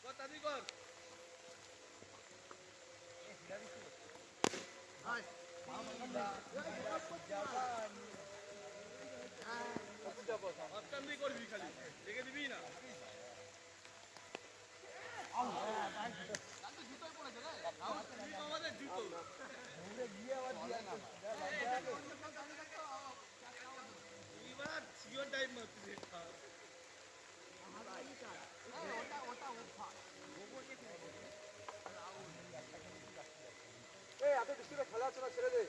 কর তাড়াতাড়ি কর অপশন দিয়ে করবি খালি দেখে দিবি না আমাদের জুতো এবার সিওর টাইম মারছিস এই এত বৃষ্টিতে খেলা হচ্ছে না ছেড়ে দে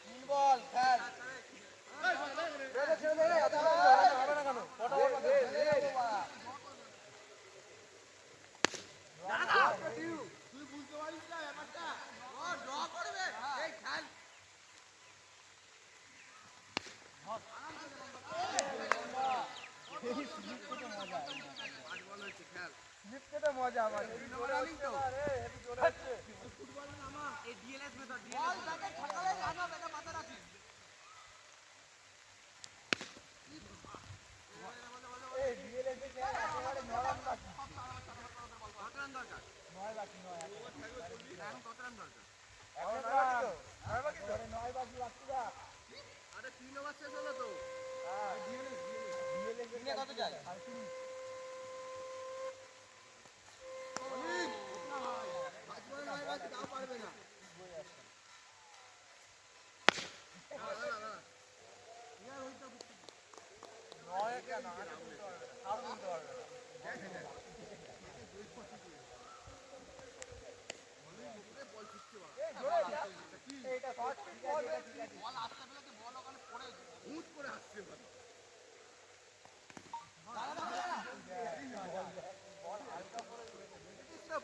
তিন বল খেল ছেড়ে দে এত হবে না কেন কটা বল তুই বুঝতে পারিস না ব্যাপারটা ড্র করবে এই খেল মজা আমার জোরে তো হেভি জোরে হচ্ছে ফুটবল নামা এই ডিএলএস মেথড বল ব্যাটে ঠাকালে জানো এটা মাথা রাখি এই ডিএলএস এ খেলা একেবারে নরম বাকি কত রান দরকার 9 বাকি 9 এখন কত রান দরকার এখন 9 বাকি তো 9 বাকি বাকি দা আরে 3 ওভার শেষ হলো তো হ্যাঁ ডিএলএস কত যায় 3.5 পারবে না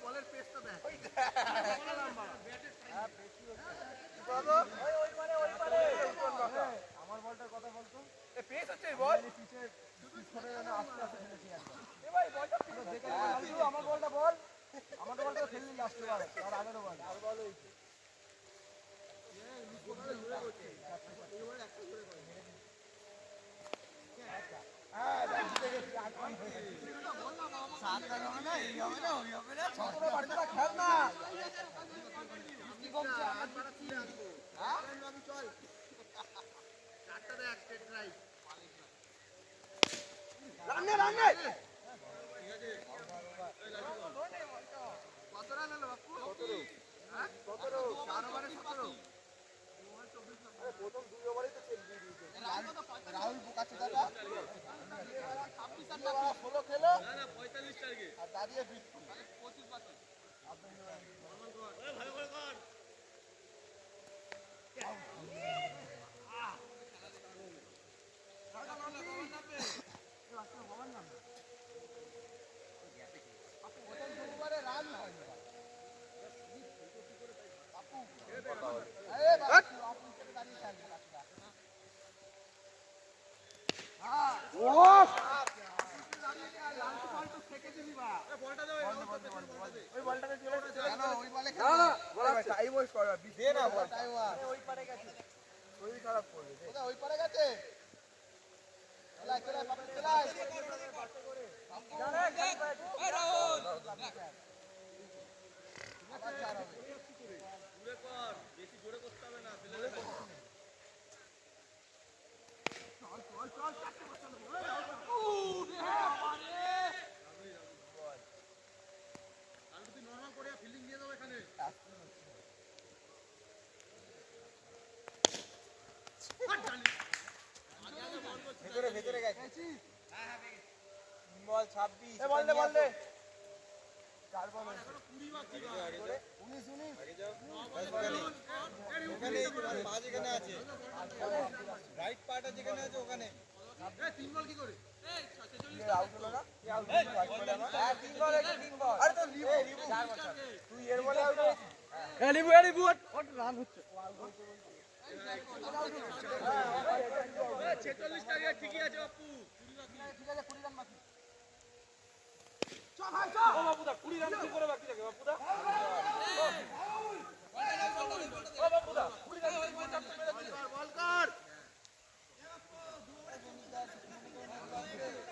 বলের পেসটা দেখ আমার বলটার কথা বলতো পেস হচ্ছে বল পিছে ছড়ে যেন আস্তে আস্তে খেলেছি একদম আমার বলটা বল আমার বলটা খেললি লাস্টে বার আর আগের বল আর বল হয়েছে খেল না রান্নে রান্নে কত রান হলো বাপু? 17 4 ওভারে 17 প্রথম 2 ওভারেই তো চেক দিয়ে দিয়েছে রাহুল বোকাচ্ছে দাদা 26 আর 16 খেলো না 45 টার্গেট আর দাঁড়িয়ে 20 25 বাকি ভালো করে কর রান হয় বলটা দাও ওই বলটাতে চলে কেন ওই বলে না না বলা টাইম ওয়েস্ট করবা দে না বল টাইম ওই পারে গেছে শরীর খারাপ করবে ওটা ওই পারে গেছে চলা চলা বাপু চলা জানে এই রাহুল আবার চার হবে জোরে কর বেশি জোরে করতে হবে না ফেলে দে চল চল চল চারটে বছর ভেতরে ভেতরে গেছে বল 26 এ বল দে বল দে চার বল এখনো 20 বাকি 19 আগে যাও ওখানে পাঁচ এখানে আছে রাইট পার্ট যেখানে আছে ওখানে এই তিন বল কি করে এই 46 আউট হলো না কি আউট হলো না হ্যাঁ তিন বল আছে তিন বল আরে তো লিবু চার বল তুই এর বলে আউট হয়েছিস এ লিবু ওট রান হচ্ছে 46 টার্গেট ঠিকই আছে বাপু ঠিক আছে 20 রান বাকি ও বাপুদা 20 রান কি করে বাকি থাকে বাপুদা ও বাপুদা 20 রান কি করে চাপতে পেরেছিস বল কর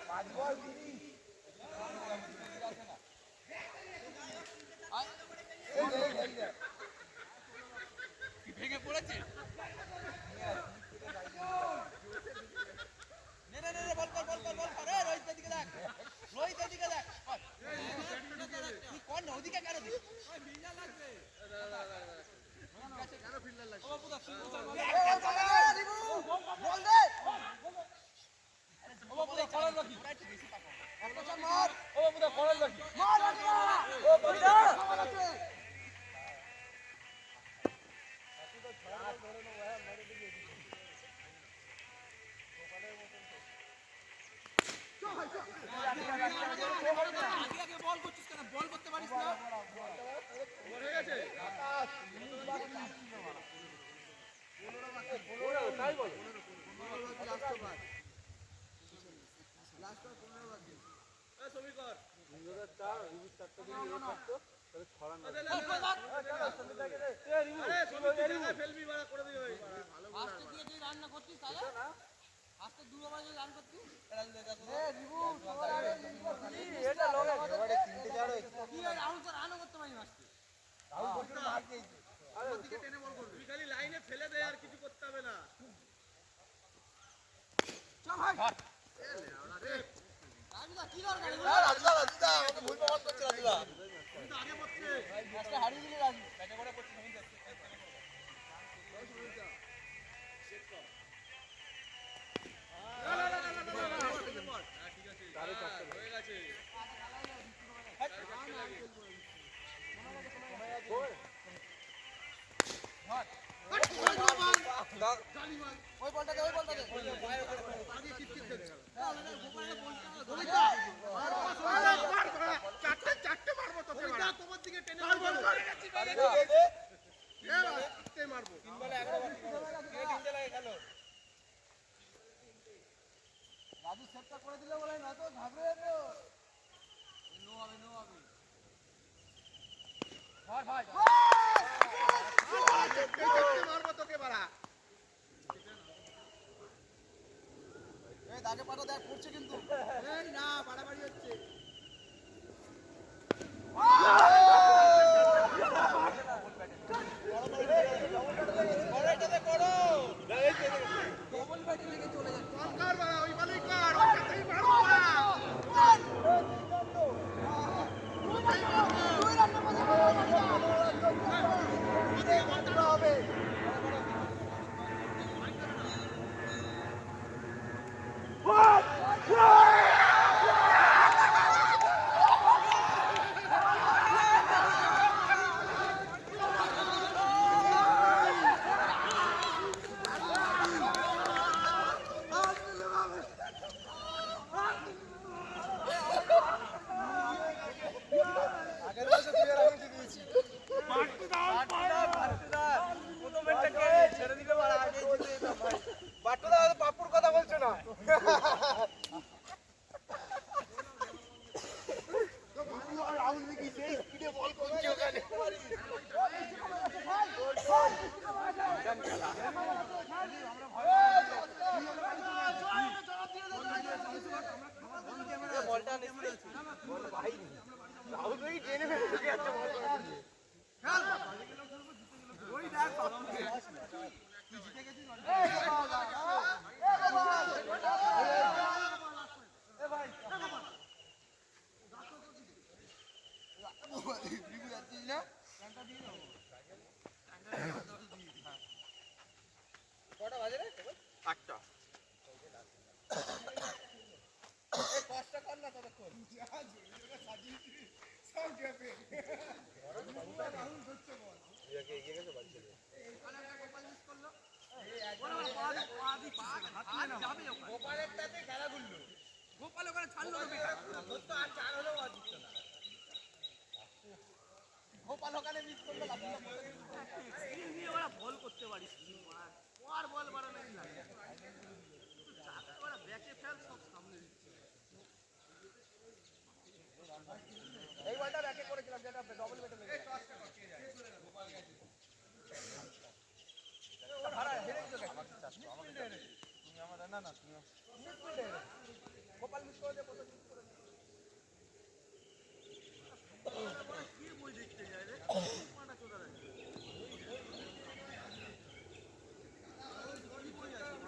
5 বল 30 ভেঙে পড়েছে নে বল কর এ রোহিতের দিকে দেখ তুই কোন ওদিকে কেন দিস ওই ফিল্ডার লাগবে কেন ফিল্ডার লাগবে ও পুরো বল দে ও বাপুদা করার বাকি একটা মার ও বাপুদা করার বাকি মার ও বাপুদা আগে বল করছিস কেন বল করতে পারিস না হয়ে গেছে তাই বল এ ছবি কর আরে ছবি জায়গায় ফেলবি বাড়া করে দিই ওই আজকে দিয়ে তুই রান্না করছিস তাহলে আজকে দু ওভার যদি রান করছিস এ রিবু তোর আগে এটা লগে এবারে তিনটে চার হয়েছে কি রাউন্ড তো রানও করতে পারিস আজকে রাউন্ড করতে মার দিয়েছে আরে ওদিকে টেনে বল করবি তুই খালি লাইনে ফেলে দে আর কিছু করতে হবে না চল ভাই রাজুদা কি দরকার রাজুদা আমাকে ভুল প্রমাণ করছে রাজুদা তুই তো আগে পড়ছে ম্যাচটা হারিয়ে দিলি রাজু ব্যাটে করে পড়ছে নমিন যাচ্ছে ঠিক আছে হয়ে গেছে ওই বলটা দে আগে কিট দে চারটে মারবো তোকে মারা তোমার দিকে টেনে মারবো মারবো তিন বলে 11 তিনটে লাগে খেলো রাজু সেটটা করে দিলে বলে না তো ঘাবড়ে যাবে নো হবে ভাই ভাই মারবো তোকে মারা এই দাগে পাটা দেখ পড়ছে কিন্তু এই না বাড়াবাড়ি হচ্ছে কর বাড়া, ওই বলেই কর, ওইটাতেই মারবো বাড়া। হবে আগের বছর তুই আর আমি দিয়েছি ছেড়ে দিলে বাড়া আগে বাটুদা পাপুর কথা বলছো না রাহুল দেখি সেই স্পিডে বল করছে ওখানে বলটা রাহুল দেখি টেনে ফেলে ঢুকে যাচ্ছে বল ওই দেখ তুই জিতে গেছিস কটা বাজে রে 8টা কষ্ট কর না ততক্ষণ সব যাবে রাহুল ধরছে বল এগিয়ে গেছে বাড়ি চলে এখানে একটা গোপাল মিস করলো গোপালেরটাতে খেলা গুললো গোপাল ওখানে ছাড়লো না বেটা তো আর চার হলেও আর দিচ্ছে না গোপাল ওখানে মিস করলো নিয়ে ওরা বল করতে পারিস আর বল বাড়ানো লাগে ওরা ব্যাকে ফেল সব সামনে এই বলটা ব্যাকে করেছিলাম যেটা ডবল বেটে লেগে গোপাল গেছে ভাড়া হেরে গেছে তুমি আমাদের না তুমি গোপাল মিস করে দে প্রথম মিস করে দে কি বই দেখতে যায় রে পাটা চোদা রে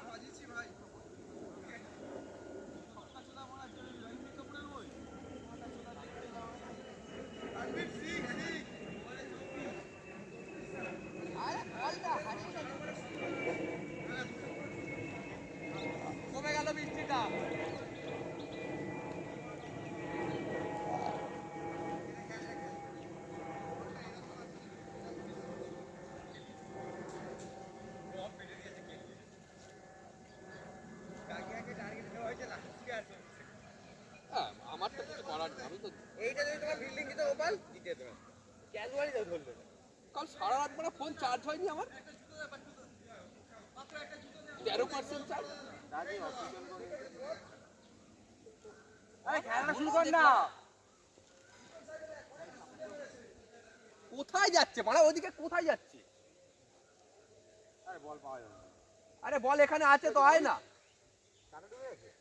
বাজিছি ভাই সপ্তাহ চোদা মারা জন্য লাইন কাপড়ের বই পাটা চোদা দেখতে যাও আনবির সিক আরে বলটা হারিয়ে গেল কমে গেল বৃষ্টিটা আমার তো কিছু করার নেই আমি তো এইটা যদি তোমার বিল্ডিং দিতে ওপাল দিতে তোমার ক্যাজুয়ালি দাও ধরলো কাল সারা রাত মানে ফোন চার্জ হয়নি আমার 13% চার্জ খেলা শুরু কর না কোথায় যাচ্ছে মানে ওইদিকে কোথায় যাচ্ছে আরে বল পাওয়া যাবে আরে বল এখানে আছে তো হয় না কাটা ডুবে গেছে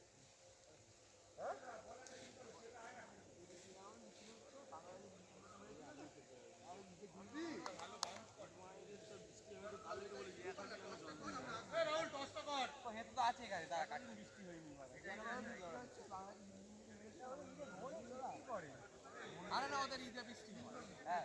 আছে এখানে তারা কাটতে বৃষ্টি হয়নি আরে না ওদের ঈদে বৃষ্টি হ্যাঁ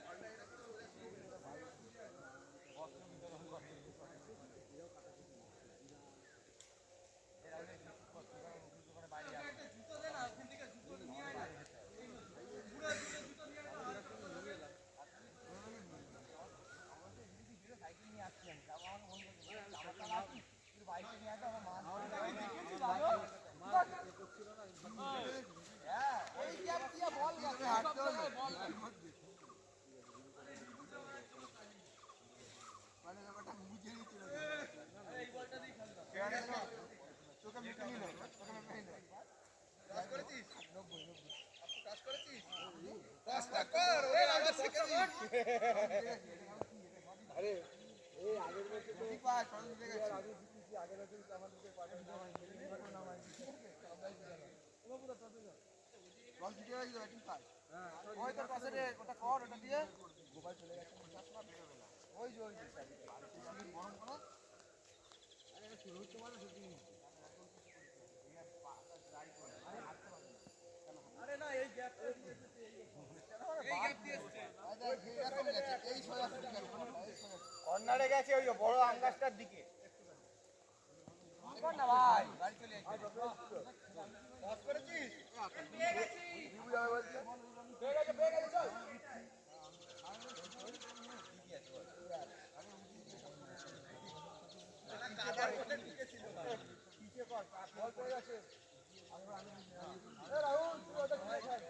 আরে এই আগের বছর তো পাস ফল দিয়ে গেছে আমি জিতেছি আগের বছর আমাদেরকে পাঠান নামাই ও পুরো তবে যা বল জিতে গেছে ব্যাটিং পাস হ্যাঁ ওই তো পাশে রে ওটা কর ওটা দিয়ে গোপাল চলে গেছে 50 না বের হলো ওই যে গরম করো আরে শুরু হচ্ছে মানে শুটিং কর্নারে গেছে ওই বড় আম গাছটার দিকে না ভাই গাড়ি চলে পাস করেছিস পেয়ে গেছি বিবু যাবে বলছে পেয়ে গেছে চল কাদার মধ্যে ঢুকেছিল পিছে কর বল পড়ে গেছে রাহুল তুই ওটা কি খাস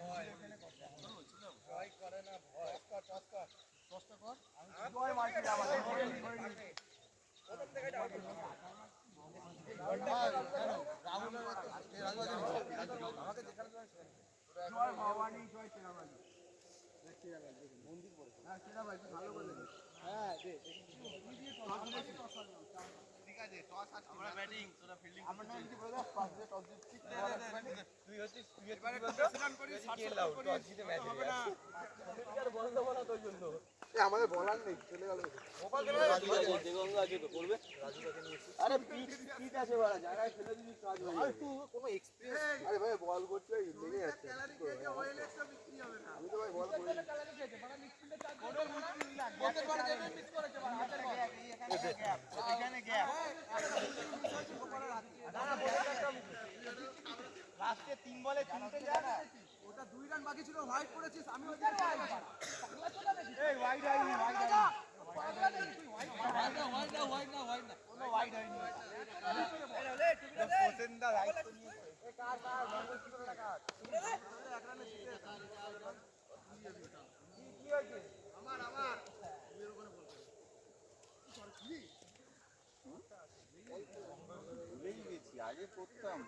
ভয় করে না ভয় টস কর জয় মারছি আমাদের প্রথম থেকে ডাউট রাহুল আমাকে দেখানো জয় ভবানী জয় চেরাবালি মন্দির পড়ে হ্যাঁ চেরাবালি ভালো বলে হ্যাঁ দে ঠিক আছে টস আমরা ব্যাটিং তোরা ফিল্ডিং আমরা নাম কি বলে পাস দে টস দিচ্ছি তুই হচ্ছিস তুই এবারে প্রেসিডেন্ট করি 60 করি জিতে ম্যাচ হবে না আর বন্ধ বলা তোর জন্য আমাদের বলার নেই চলে গেল গোপাল গেল দেগঙ্গা আছে তো করবে রাজু কাকে নিয়েছিস আরে পিচ আছে বড় জায়গায় ফেলে দিবি কাজ হয়ে যাবে তুই কোনো এক্সপেরিয়েন্স আরে ভাই বল করতে লেগে যাচ্ছে ক্যালারি খেয়ে ওএলএক্স তো বিক্রি হবে না আমি তো ভাই বল করি ক্যালারি খেয়েছে বড় মিডফিল্ডে চার গোল বলতে পারে যে মিস করেছে বড় হাতের গ্যাপ এখানে গ্যাপ লাস্টে 3 বলে 3টে যায় না ওটা 2 রান বাকি ছিল হোয়াইট করেছিস আমি ওই দিন পাগলা চলে নাকি এই হোয়াইট হয়নি পাগলা নাকি তুই হোয়াইট না কোনো হোয়াইট হয়নি লে টুপিটা দে পছন্দ লাইট নিয়ে এ কার মঙ্গল কি করে কার এক রানে জিতে কি হয়েছে আমার তুই এর ওখানে বল ভুলেই গেছি আগে করতাম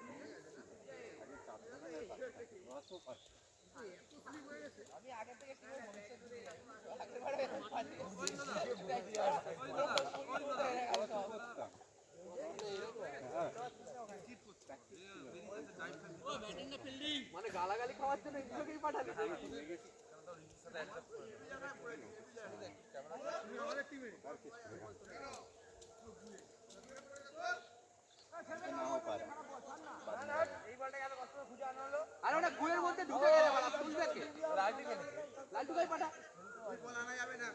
আগে চাপ আমি আগে থেকে কি মনসা দূরে মানে গালাগালি খাওয়ার জন্য ইন্দ্রকেই পাঠালি এই বলটা গেল কষ্ট খুঁজে আনা হলো আরে ওটা গুয়ের মধ্যে ঢুকে গেছে বল তুলবে কে লালটু ভাই পাঠা ওই বল আনা যাবে না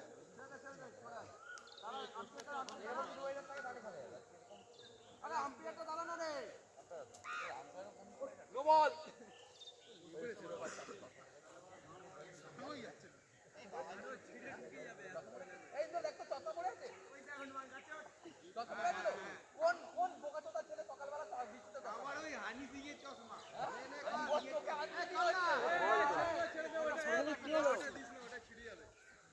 আরে আম্পায়ারটা দাঁড়ানো রে নো বল এই তো দেখো চত্তা পড়ে আছে চত্তা পড়ে আছে কোন কোন বোকাচোদা ছেলে সকালবেলা বৃষ্টিতে আমার ওই হানি সিং এর চশমা ওর তোকে হানি সিং ছেড়ে দে ওটা কি হলো ওটা ছিড়ে যাবে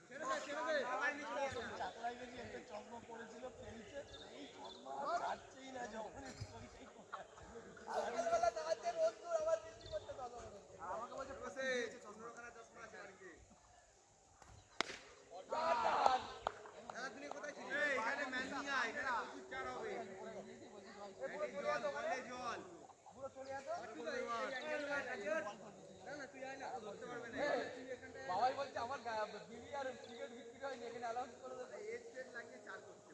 ছেড়ে দে আবার নিচে আসো চাকরাই বেরিয়ে একটা চশমা পড়েছিল ফেলছে এই চশমা ছাড়ছেই না যখনই সকালবেলা দাঁড়াতে বন্ধু আবার বৃষ্টি করতে দাদা আমাকে বলছে বসে 15 খানা চশমা আছে আরকি কোথায় ছিল এখানে ম্যানিয়া এখানে প্রচুর চার হবে জল পুরো চলে আসো না তুই আয় না ধরতে পারবে না বাবাই বলছে আমার বিবি আর ক্রিকেট বিক্রি হয়নি এখানে অ্যালাউন্স করে দেবে এজ টেজ লাগিয়ে চার করছে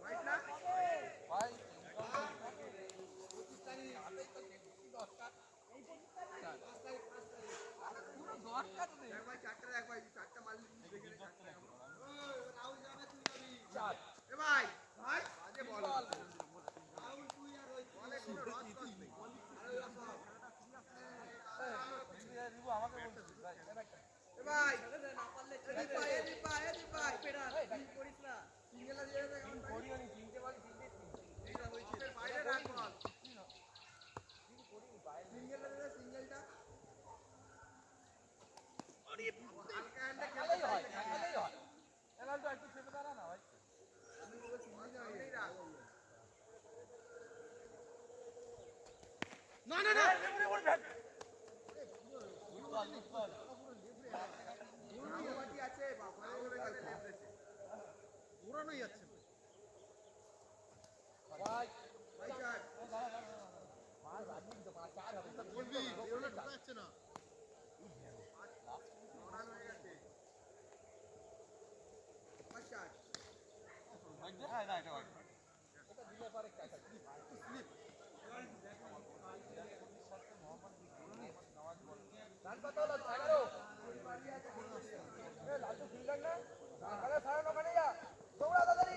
রাইট না ভাই চারটা মাল রাহুল যাবে তুই যাবি এ ভাই ভাই আজে বল রাহুল তুই আর ওই বলে কোনো রস রস নেই রিবু আমাকে বলছিস ভাই এ ভাই না পারলে ছেড়ে দে ভাই পেড়া কি করিস না সিঙ্গেল দিয়ে দে কেমন করিও নি তিনটে বল তিনটে এইটা হইছে বাইরে রাখ বল কি করি বাইরে সিঙ্গেল দে সিঙ্গেলটা আরে হালকা হ্যান্ডে খেলাই হয় এলাল তো একটু চেপে দাঁড়া না ভাই আমি বলে সিঙ্গেল নেই রাখ না না না ওর ব্যাট বল বাকি আছে বাবা ওরে গেছে লেফটেছে পুরানোই যাচ্ছে ভাই ভাই চার মার রাজি তো মার চার হবে তো বলবি ওরে ঢুকাচ্ছে না ওরান হয়ে গেছে ভাই চার ভাই না এটা ভাই এটা দিলে পারে কি আছে স্লিপ রান কত হলো 11 লালটু ফিল্ডার না ওখানে সারান ওখানে যা দৌড়া তাড়াতাড়ি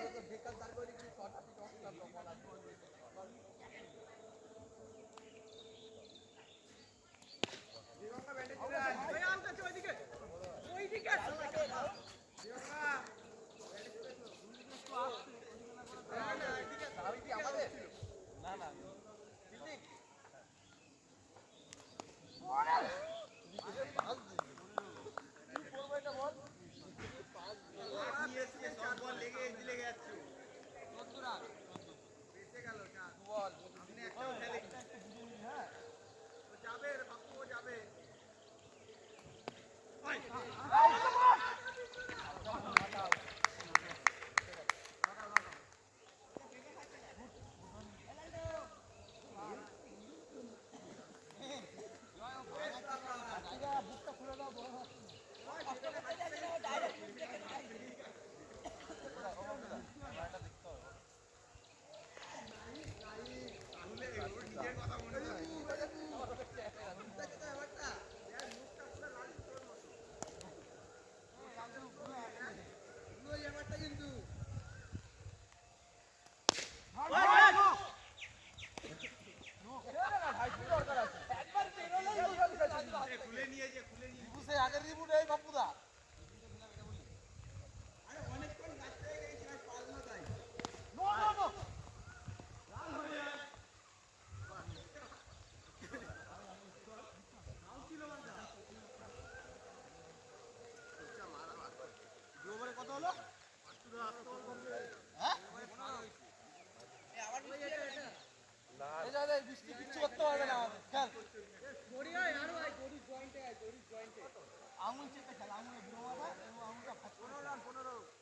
বৃষ্টি কিচ্ছু করতে পারবে না খেল আঙুল চেপে খেল আঙুলে বুড়ো মাথা এবং আঙুলটা 15 রান 15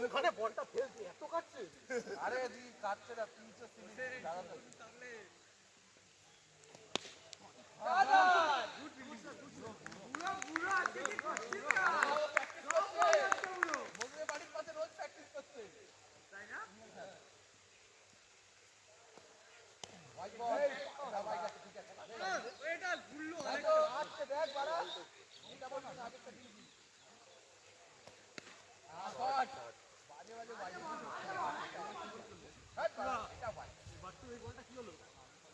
ওখানে বলটা ফেলছে এত কাটছে আরে দি কাটছে না 330 দাদা দাদা বুড়া বুড়া আজকে কি করছিস না বলতে বাড়ির পাশে রোজ প্র্যাকটিস করতে তাই না ভাই বল ভাই কাছে ঠিক আছে এটা গুল্লো অনেক আজকে দেখ বাড়া এটা বল না আগেরটা দিয়ে দি শট বাজে বাজে বাজে হ্যাঁ এটা ভাই বাট্টু এই বলটা কি হলো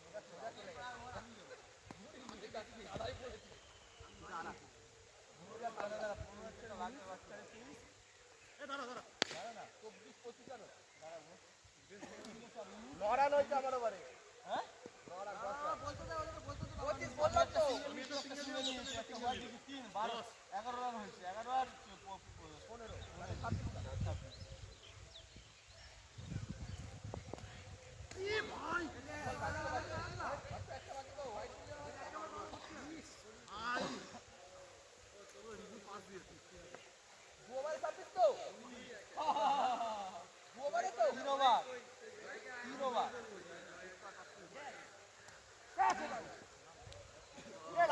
এটা সোজা চলে গেল আড়াই পড়েছে দাঁড়া মুরগা দাঁড়া দাঁড়া 15 টাকা লাগবে বাচ্চারে প্লিজ এ দাঁড়া দাঁড়া দাঁড়া না 24 25 আর দাঁড়া লড়া নইছে আমার বারে হ্যাঁ লড়া বলতে দাও ওদেরকে বলতে দাও 25 বললাম তো আমি তো সিঙ্গেল নিয়েছি একটা ওয়ার্ড 3 12 11 রান হয়েছে 11 আর 15 মানে 26 এ ভাই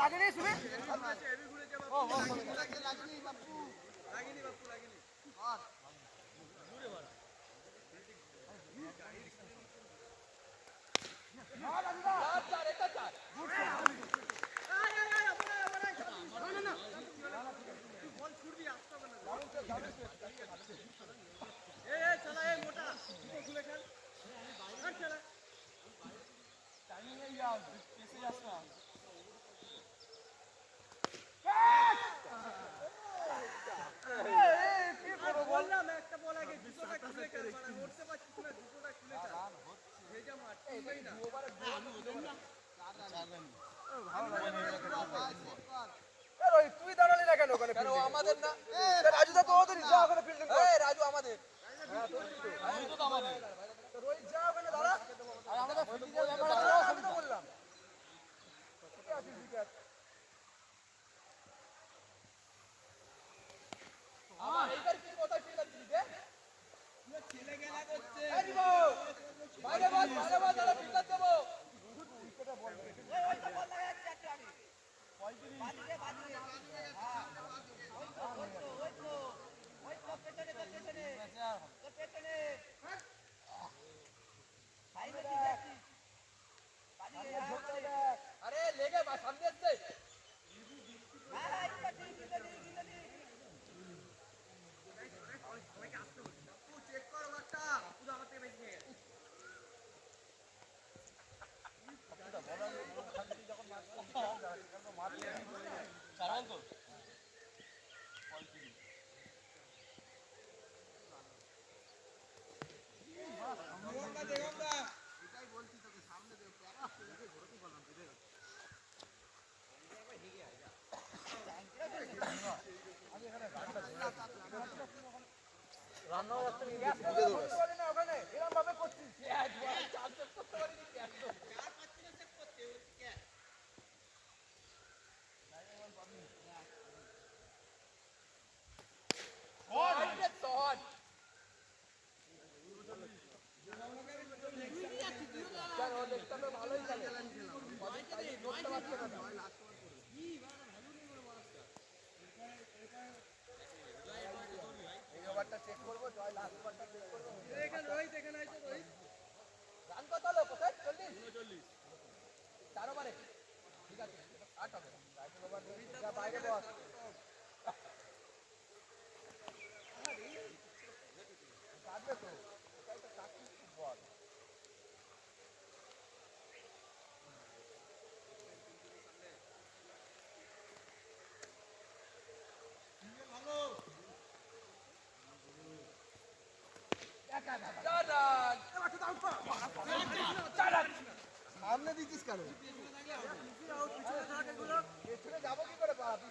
লাগেনি শুনে লাগেনি বাপু লাগেনি বাপু লাগেনি দূরে বাড়া চার এটা চার বল ছুটবি আসতে হবে না চলা এই মোটা খুলে খেল আর চলা টাইমিং এ যাও কেসে যাস না বললাম একটা বল আগে দুটোটা খুলে খেল মানে উঠতে পারছিস না দুটোটা খুলে খেল রান হচ্ছে ভেজা মাঠ এই না ওভারে তুই দাঁড়ালি না কেন ওখানে কেন আমাদের না রাজু দা তো ওদের যা ওখানে ফিল্ডিং কর এই রাজু আমাদের হ্যাঁ তো তো আমাদের তো রোহিত যা ওখানে দাঁড়া আর আমাদের ফিল্ডিং এর ব্যাপারে আমি তো বললাম ঠিক আছে ঠিক আছে করতে পারি না ওখানে এরকম ভাবে করছিস ভালোই খেলে ধরতে পারছে না এই ওভারটা চেক করবো জয় লাস্ট ওভারটা চেক করবো রান কত হলো কোথায় 40 4 ওভারে ঠিক আছে 8 হবে রাইটের ওভার যা বাইরে বস কাটবে তো এটাই তো কাটছিস বল সামনে দিচ্ছিস কেন পেছনে যাবো কি করে পাবি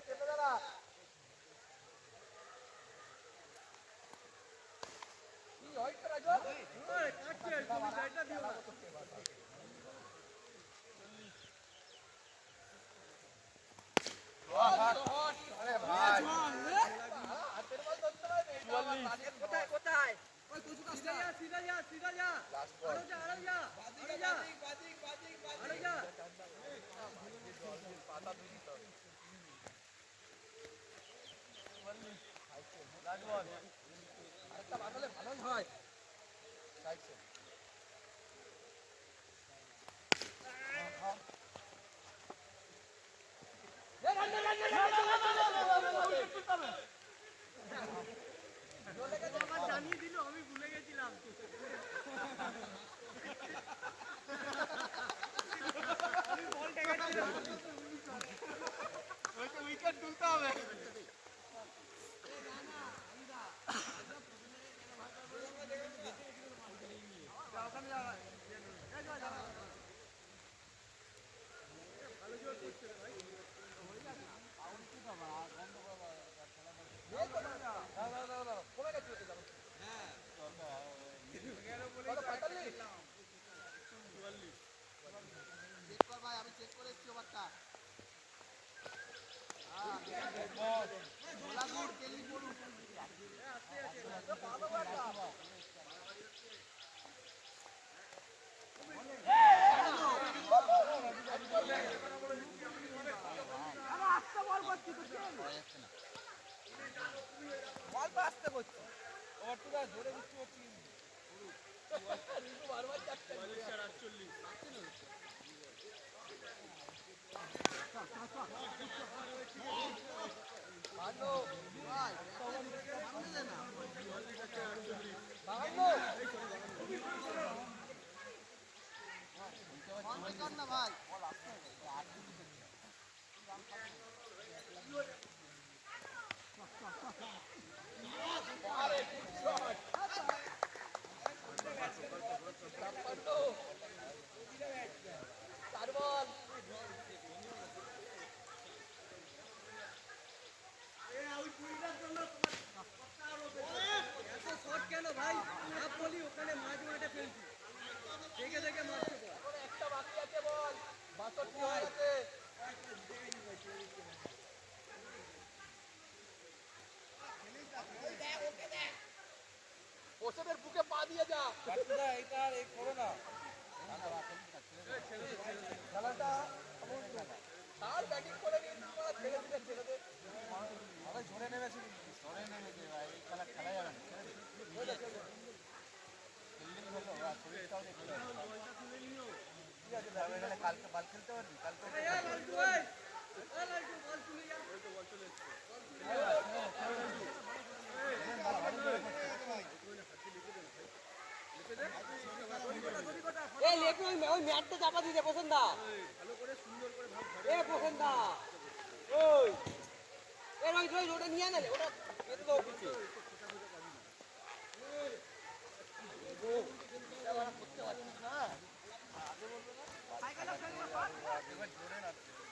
চেপে দাঁড়া কি হয় তো রাজু আরে ভাই হাতের বল ধরতে হবে কোথায় কোথায় সিধা যা আরো যা পাতা দুই দিতে হবে রাজবল আরেকটা বাদলে ভালোই হয় চাইছে জানিয়ে দিল আমি ভুলে গেছিলাম উইকেট তুলতে হবে বল তো আসতে করছি ওভার টু জোরে বৃষ্টি হচ্ছে কিন্তু বারবার চারটে 48 না ভাই কেন ভাই বলি ওখানে মাঝ মাঠে ফেলছি দেখে দেখে মারতে একটা বাকি আছে বল 62 হয়ে গেছে ওসবের বুকে পা দিয়ে যা এটা আর এই করো না খেলাটা তার ব্যাটিং করে নিয়ে তোমরা ছেড়ে দিলে ছেলেদের আরে ঝরে নেমেছে ভাই এই খেলা খেলা যাবে না ফিল্ডিং হলো আর শরীরটাও দেখতে ঠিক আছে তাহলে কালকে বল খেলতে পারবি কালকে ওই ম্যাটটা চাপা দিতে পছন্দ পছন্দ ওই ওটা নিয়ে আনে ওটা এত দাও পিছিয়ে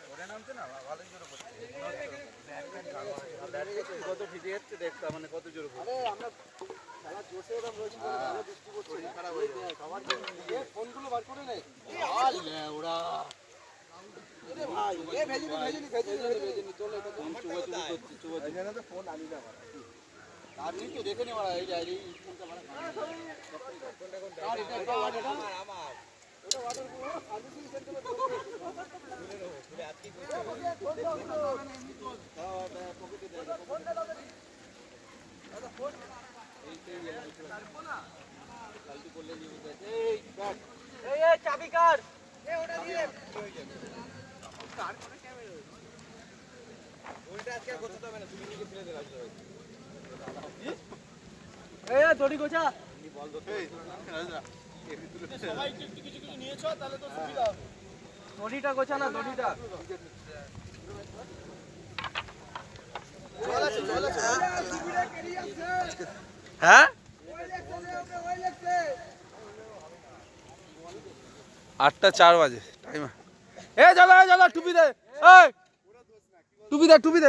ধরে নামছে না চাবি কার দড়ি গোছা দড়িটা গোছা না দড়িটা হ্যাঁ 8:04 বাজে টাইম এ চলো টুপি দে এই টুপি দে টুপি